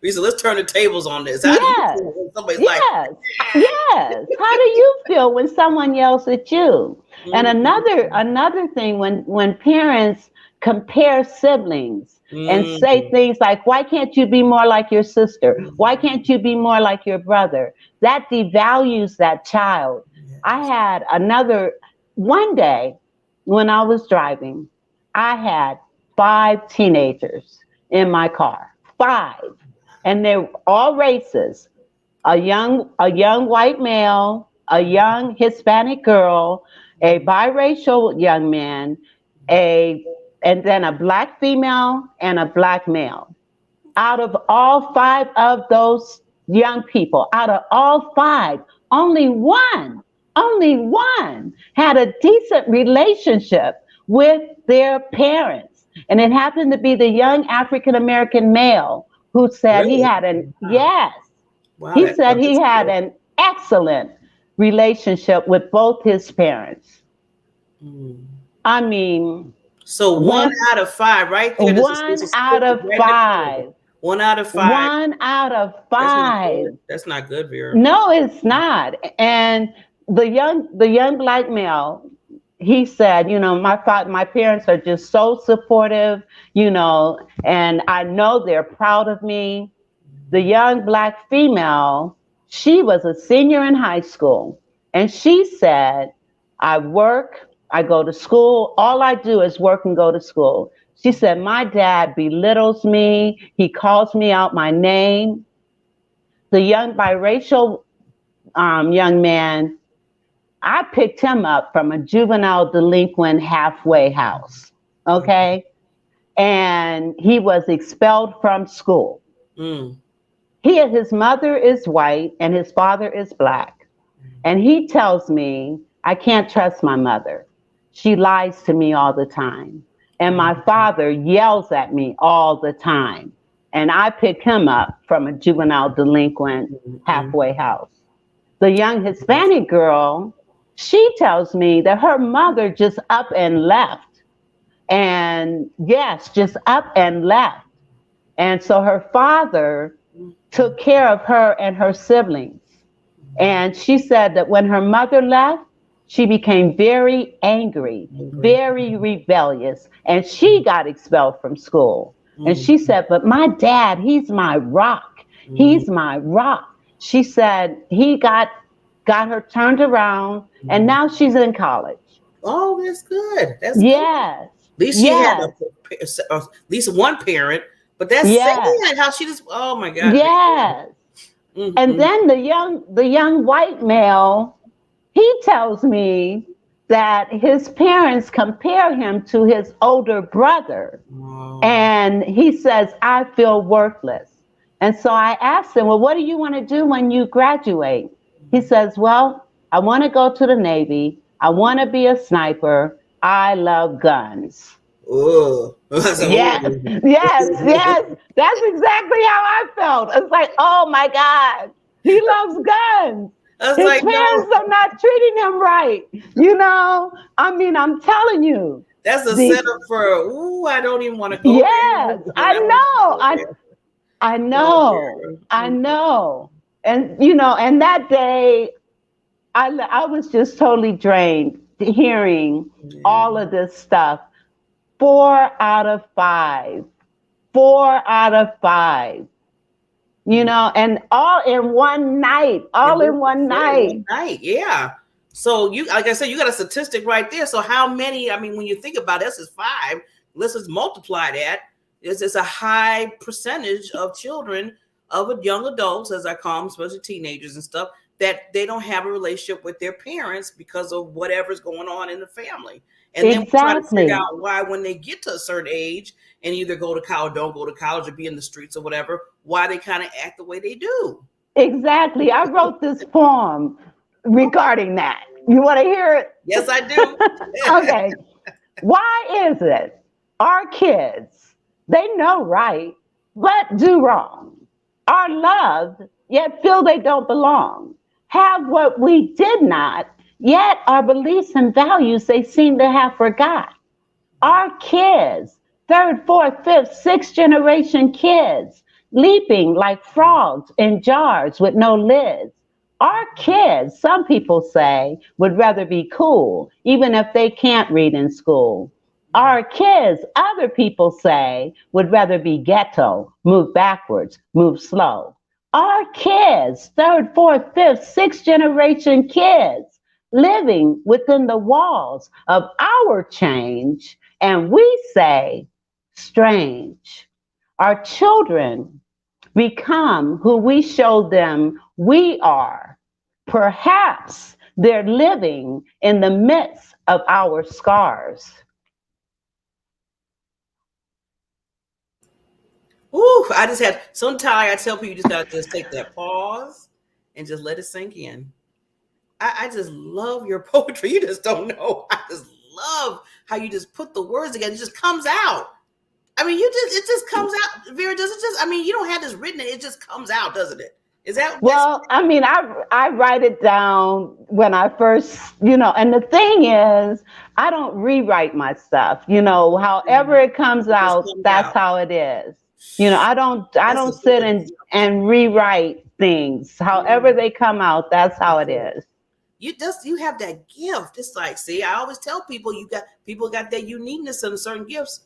We said, let's turn the tables on this. How do Yes. you feel when somebody's Yes. Yes. How do you feel when someone yells at you? And another thing, when parents compare siblings and say things like, why can't you be more like your sister? Why can't you be more like your brother? That devalues that child. I had one day when I was driving, I had 5 teenagers in my car. 5. And they're all races. A young white male, a young Hispanic girl, a biracial young man, and then a black female and a black male. Out of all 5 of those young people, out of all 5, only one had a decent relationship with their parents. And it happened to be the young African American male who said he had he said he had an excellent relationship with both his parents. I mean, so 1 out of 5, right there. 1 out of 5. 1 out of 5. 1 out of 5. That's not good, Vera. No, it's not. And the young black male, he said, you know, my parents are just so supportive, you know, and I know they're proud of me. The young black female, she was a senior in high school, and she said, I work, I go to school, all I do is work and go to school. She said, my dad belittles me, he calls me out my name. The young biracial young man, I picked him up from a juvenile delinquent halfway house, okay? And he was expelled from school. His mother is white and his father is black. And he tells me, I can't trust my mother. She lies to me all the time. And my father yells at me all the time. And I pick him up from a juvenile delinquent halfway house. The young Hispanic girl, she tells me that her mother just up and left. And yes, just up and left. And so her father took care of her and her siblings. And she said that when her mother left, she became very angry, very rebellious, and she got expelled from school. And she said, but my dad, he's my rock. He's my rock. She said he got her turned around, and now she's in college. Oh, that's good. That's yes. Good. At least she had at least one parent, but that's sad how she just, oh my God. Yes. And then the young white male, he tells me that his parents compare him to his older brother. And he says, I feel worthless. And so I asked him, well, what do you want to do when you graduate? He says, well, I want to go to the Navy. I want to be a sniper. I love guns. Oh, yes. That's exactly how I felt. It's like, oh my God, he loves guns. His parents are not treating him right. You know, I mean, I'm telling you. That's a setup for, I don't even want to go. Yes, I know. I know. And, you know, and that day, I was just totally drained hearing all of this stuff. 4 out of 5. 4 out of 5. You know, and all in one night. All in one night. Yeah. So you, like I said, you got a statistic right there. So how many? I mean, when you think about this, is 5. Let's just multiply that. It's a high percentage of children, of young adults, as I call them, especially teenagers and stuff, that they don't have a relationship with their parents because of whatever's going on in the family. And then we try to figure out why, when they get to a certain age and either go to college, don't go to college, or be in the streets or whatever, why they kind of act the way they do. Exactly. I wrote this poem regarding that. You want to hear it? Yes, I do. Okay. Why is it our kids, they know right, but do wrong, are loved, yet feel they don't belong, have what we did not, yet our beliefs and values they seem to have forgot? Our kids, 3rd, 4th, 5th, 6th generation kids, leaping like frogs in jars with no lids. Our kids, some people say, would rather be cool, even if they can't read in school. Our kids, other people say, would rather be ghetto, move backwards, move slow. Our kids, 3rd, 4th, 5th, 6th generation kids, living within the walls of our change, and we say, strange. Our children become who we show them we are. Perhaps they're living in the midst of our scars. Ooh, I just had, sometimes I tell people you just gotta just take that pause and just let it sink in. I just love your poetry. You just don't know. I just love how you just put the words together. It just comes out. I mean, it just comes out. Vera, does it just, I mean, you don't have this written, it just comes out, doesn't it? Is that? Well, I mean, I write it down when I first, you know, and the thing is, I don't rewrite my stuff, you know, however it comes out, that's how it is. You know, I don't sit and rewrite things. However they come out, that's how it is. You have that gift. It's like, see, I always tell people, people got that uniqueness and certain gifts.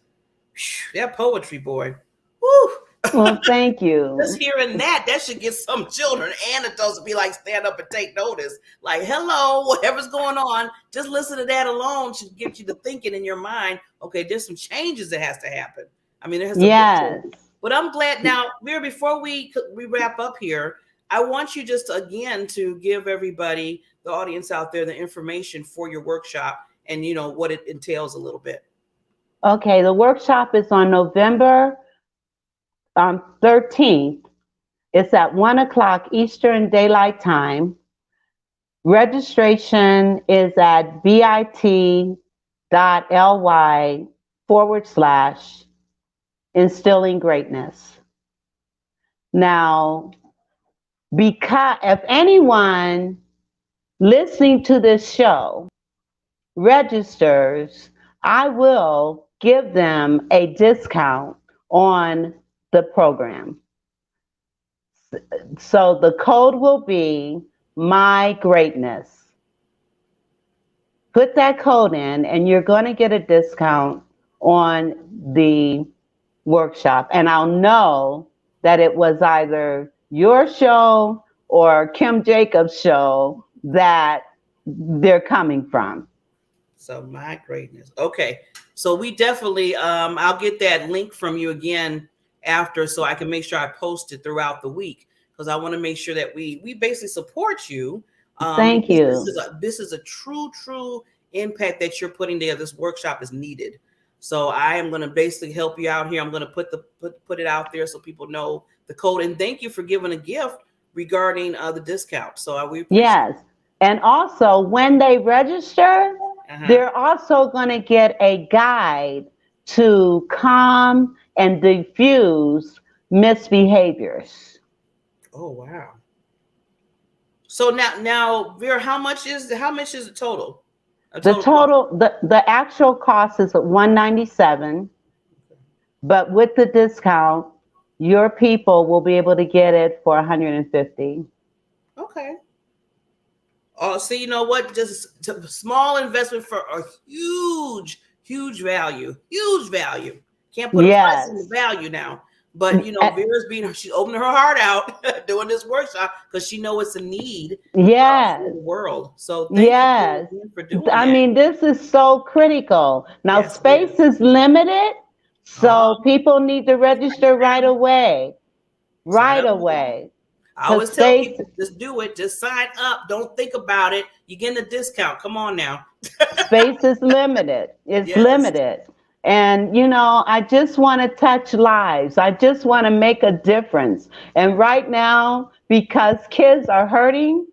That poetry, boy. Woo. Well, thank you. Just hearing that should get some children and adults to be like, stand up and take notice. Like, hello, whatever's going on, just listen to that alone should get you to thinking in your mind, okay, there's some changes that has to happen. I mean, there has to be. But I'm glad now, Vera, before we wrap up here, I want you just again to give everybody, the audience out there, the information for your workshop and, you know, what it entails a little bit. Okay, the workshop is on November 13th. It's at 1:00 Eastern Daylight Time. Registration is at bit.ly/instilling greatness. Now, because if anyone listening to this show registers, I will give them a discount on the program. So the code will be my greatness. Put that code in and you're going to get a discount on the workshop. And I'll know that it was either your show or Kim Jacobs' show that they're coming from. So my greatness. Okay. So we definitely, I'll get that link from you again after, so I can make sure I post it throughout the week, because I want to make sure that we basically support you. Thank you. This is a true impact that you're putting there. This workshop is needed. So I am going to basically help you out here. I'm going to put it out there so people know the code. And thank you for giving a gift regarding the discount. So we appreciate Yes. And also when they register, they're also going to get a guide to calm and diffuse misbehaviors. Oh, wow. So now, Vera, how much is the total? The actual cost is at $197, but with the discount, your people will be able to get it for $150. Okay. Oh, see, you know what? Just a small investment for a huge value. Huge value. Can't put a price on the Yes. value now. But you know, Vera's she's opening her heart out doing this workshop because she knows it's a need Yes. in the world. So thank Yes. you for doing I that. mean, this is so critical. Now, Yes, it space is limited, so people need to register right away. Sign Right up. away. I Because always tell space, people, just do it. Just sign up. Don't think about it. You're getting a discount. Come on now. space is limited. It's Yes. limited. And, you know, I just want to touch lives. I just want to make a difference. And right now, because kids are hurting,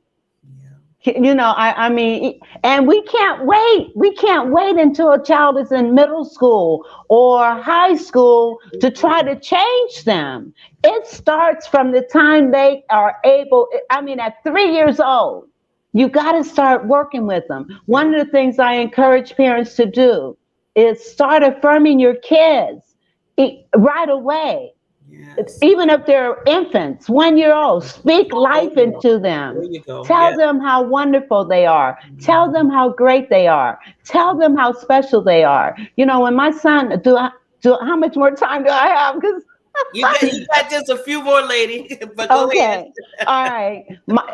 you know, I mean, and we can't wait. We can't wait until a child is in middle school or high school to try to change them. It starts from the time they are able, I mean, at 3 years old, you got to start working with them. One of the things I encourage parents to do is start affirming your kids right away. Even if they're infants, 1 year old, speak life into them. There you go. Tell them how wonderful they are. Tell them how great they are. Tell them how special they are. You know, when my son, how much more time do I have? Because you got just a few more, lady. But go ahead. All right.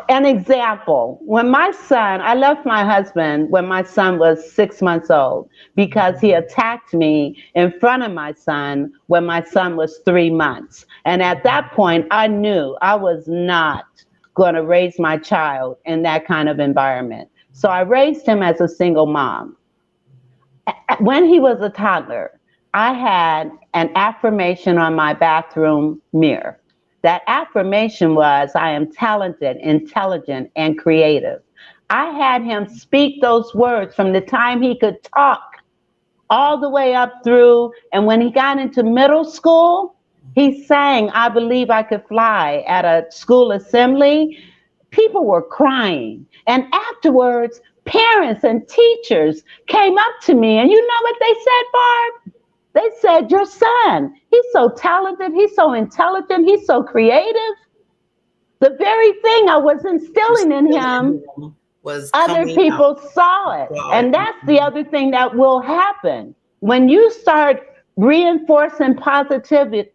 An example. When my son, I left my husband when my son was 6 months old because he attacked me in front of my son when my son was 3 months. And at that point, I knew I was not going to raise my child in that kind of environment. So I raised him as a single mom. When he was a toddler, I had an affirmation on my bathroom mirror. That affirmation was, I am talented, intelligent, and creative. I had him speak those words from the time he could talk all the way up through. And when he got into middle school, he sang, I Believe I Could Fly at a school assembly. People were crying. And afterwards, parents and teachers came up to me. And you know what they said, Barb? They said, your son, he's so talented, he's so intelligent, he's so creative. The very thing I was instilling in him, other people saw it. And that's the other thing that will happen. When you start reinforcing positivity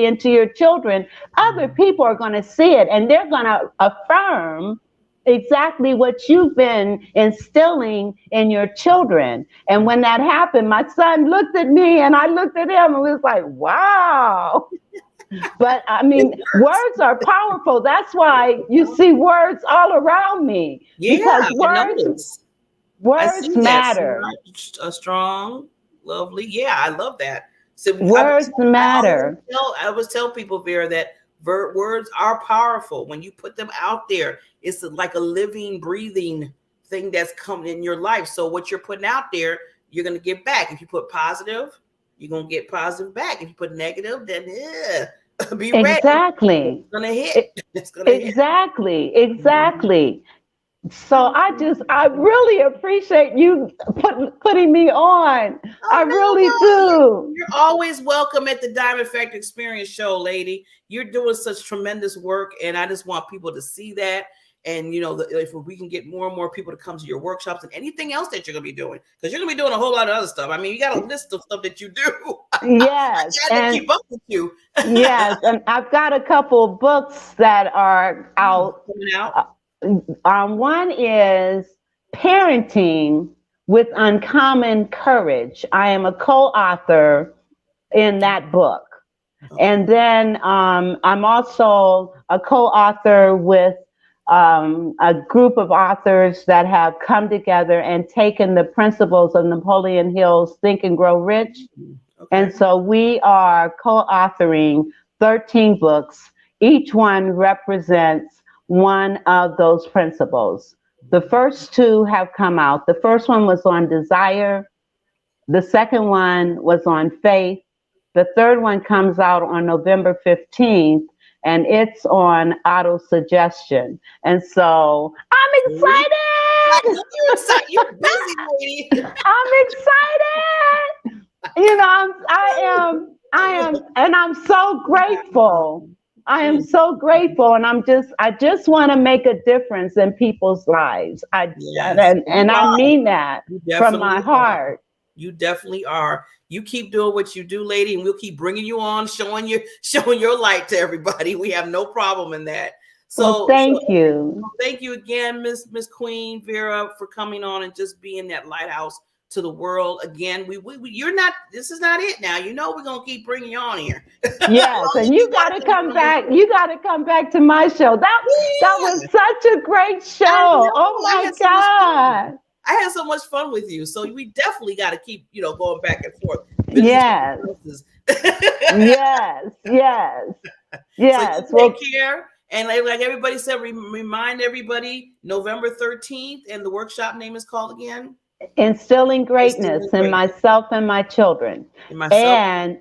into your children, other people are going to see it and they're going to affirm exactly what you've been instilling in your children. And when that happened, my son looked at me and I looked at him and was like, wow. But I mean, words are powerful. That's why you see words all around me. Because words matter. Smart, strong, lovely. Yeah, I love that. So words matter. I always tell people, Vera, that words are powerful. When you put them out there, it's like a living, breathing thing that's coming in your life. So what you're putting out there, you're going to get back. If you put positive, you're going to get positive back. If you put negative, then be ready. Exactly. It's going to hit. It's going to hit. Exactly. So I really appreciate you putting me on. I really do. You're always welcome at the Diamond Factor Experience show, lady. You're doing such tremendous work, and I just want people to see that. And you know, if we can get more and more people to come to your workshops and anything else that you're going to be doing, because you're going to be doing a whole lot of other stuff. I mean, you got a list of stuff that you do. Yes, and keep up with you. Yes, and I've got a couple of books that are out. Coming out. One is Parenting with Uncommon Courage. I am a co-author in that book. And then I'm also a co-author with a group of authors that have come together and taken the principles of Napoleon Hill's Think and Grow Rich. And so we are co-authoring 13 books. Each one represents one of those principles. The first two have come out. The first one was on desire. The second one was on faith. The third one comes out on November 15th, and it's on auto-suggestion. And so I'm excited. You're busy, lady. I'm excited. You know, I am, and I'm so grateful. I am so grateful, and I just want to make a difference in people's lives. Yes. And I mean that from my heart. You definitely are. You keep doing what you do, lady, and we'll keep bringing you on, showing your light to everybody. We have no problem in that. So thank you. Thank you again, Miss Queen Vera, for coming on and just being that lighthouse to the world. Again, you're not. This is not it now. You know we're gonna keep bringing you on here. Yes, and you got to come back. You got to come back to my show. That was such a great show. Oh my God. I had so much fun with you. So we definitely got to keep, going back and forth. Yes. Yes. Yes. So take care. And like everybody said, remind everybody, November 13th, and the workshop name is called again? Instilling Greatness in myself and my children. And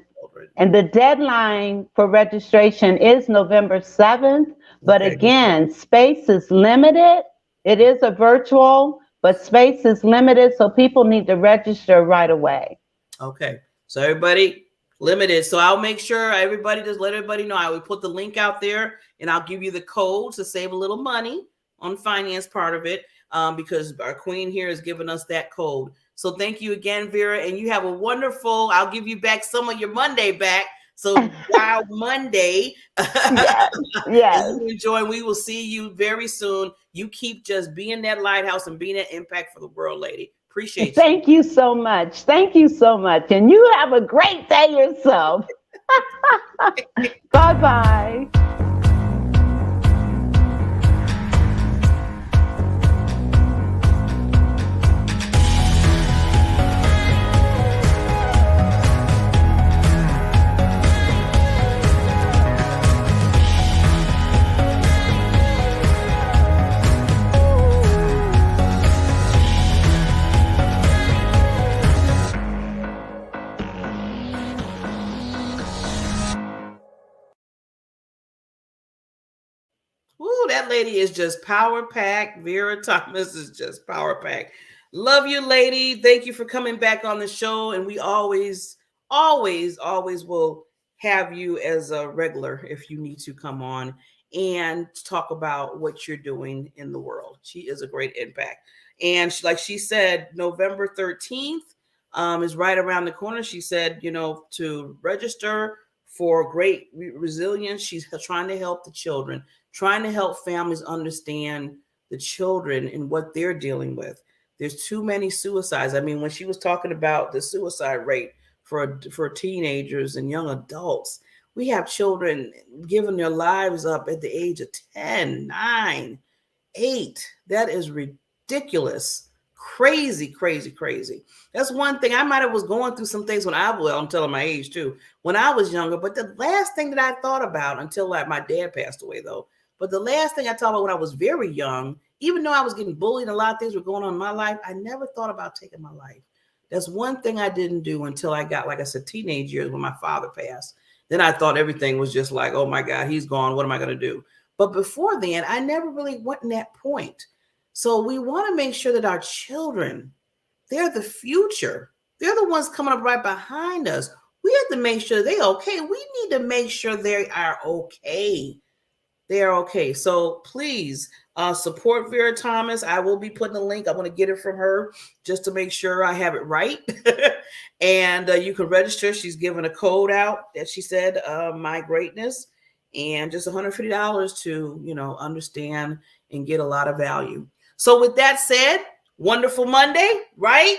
the deadline for registration is November 7th. But again, space is limited. It is a virtual, but space is limited. So people need to register right away. Okay. So everybody, limited. So I'll make sure just let everybody know. I will put the link out there, and I'll give you the code to save a little money on finance part of it, because our queen here has given us that code. So thank you again, Vera, and you have a wonderful, I'll give you back some of your Monday back. So wow, Monday. Yes. You enjoy. We will see you very soon. You keep just being that lighthouse and being that impact for the world, lady. Appreciate you. Thank you so much. Thank you so much. And you have a great day yourself. Bye-bye. Ooh, that lady is just power packed. Vera Thomas is just power packed. Love you, lady. Thank you for coming back on the show. And we always will have you as a regular if you need to come on and talk about what you're doing in the world. She is a great impact. And like she said, November 13th is right around the corner. She said, to register for great resilience. She's trying to help the children, trying to help families understand the children and what they're dealing with. There's too many suicides. I mean, when she was talking about the suicide rate for teenagers and young adults, we have children giving their lives up at the age of 10, 9, 8. That is ridiculous. Crazy. That's one thing. I might have was going through some things I'm telling my age too, when I was younger. But the last thing that I thought about until my dad passed away though, but the last thing I thought about when I was very young, even though I was getting bullied and a lot of things were going on in my life, I never thought about taking my life. That's one thing I didn't do until I got, like I said, teenage years when my father passed. Then I thought everything was just like, oh my God, he's gone. What am I going to do? But before then, I never really went in that point. So we want to make sure that our children, they're the future. They're the ones coming up right behind us. We have to make sure they're okay. We need to make sure they are okay. They're okay. So please support Vera Thomas. I will be putting a link. I want to get it from her just to make sure I have it right. And you can register. She's giving a code out that she said, My Greatness, and just $150 to, understand and get a lot of value. So with that said, wonderful Monday, right?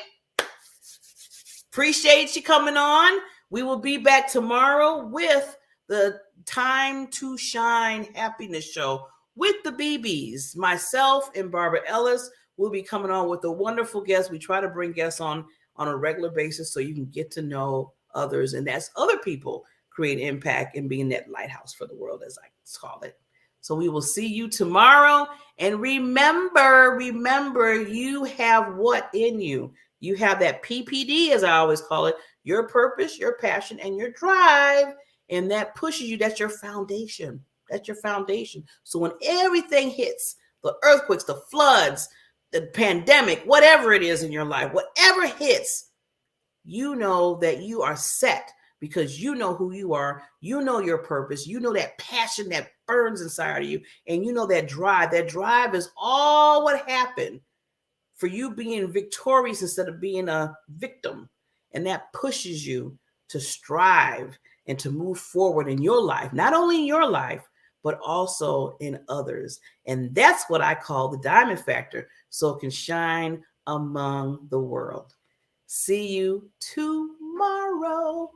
Appreciate you coming on. We will be back tomorrow with the Time to Shine Happiness Show with the BBs. Myself and Barbara Ellis will be coming on with a wonderful guest. We try to bring guests on a regular basis so you can get to know others, and that's other people create impact and being that lighthouse for the world, as I call it. So we will see you tomorrow. And remember, you have what in you? You have that PPD, as I always call it, your purpose, your passion, and your drive. And that pushes you. That's your foundation. That's your foundation. So when everything hits, the earthquakes, the floods, the pandemic, whatever it is in your life, whatever hits, you know that you are set because you know who you are, you know your purpose, you know that passion that burns inside of you, and you know that drive. That drive is all what happened for you being victorious instead of being a victim. And that pushes you to strive and to move forward in your life, not only in your life, but also in others. And that's what I call the diamond factor, so it can shine among the world. See you tomorrow.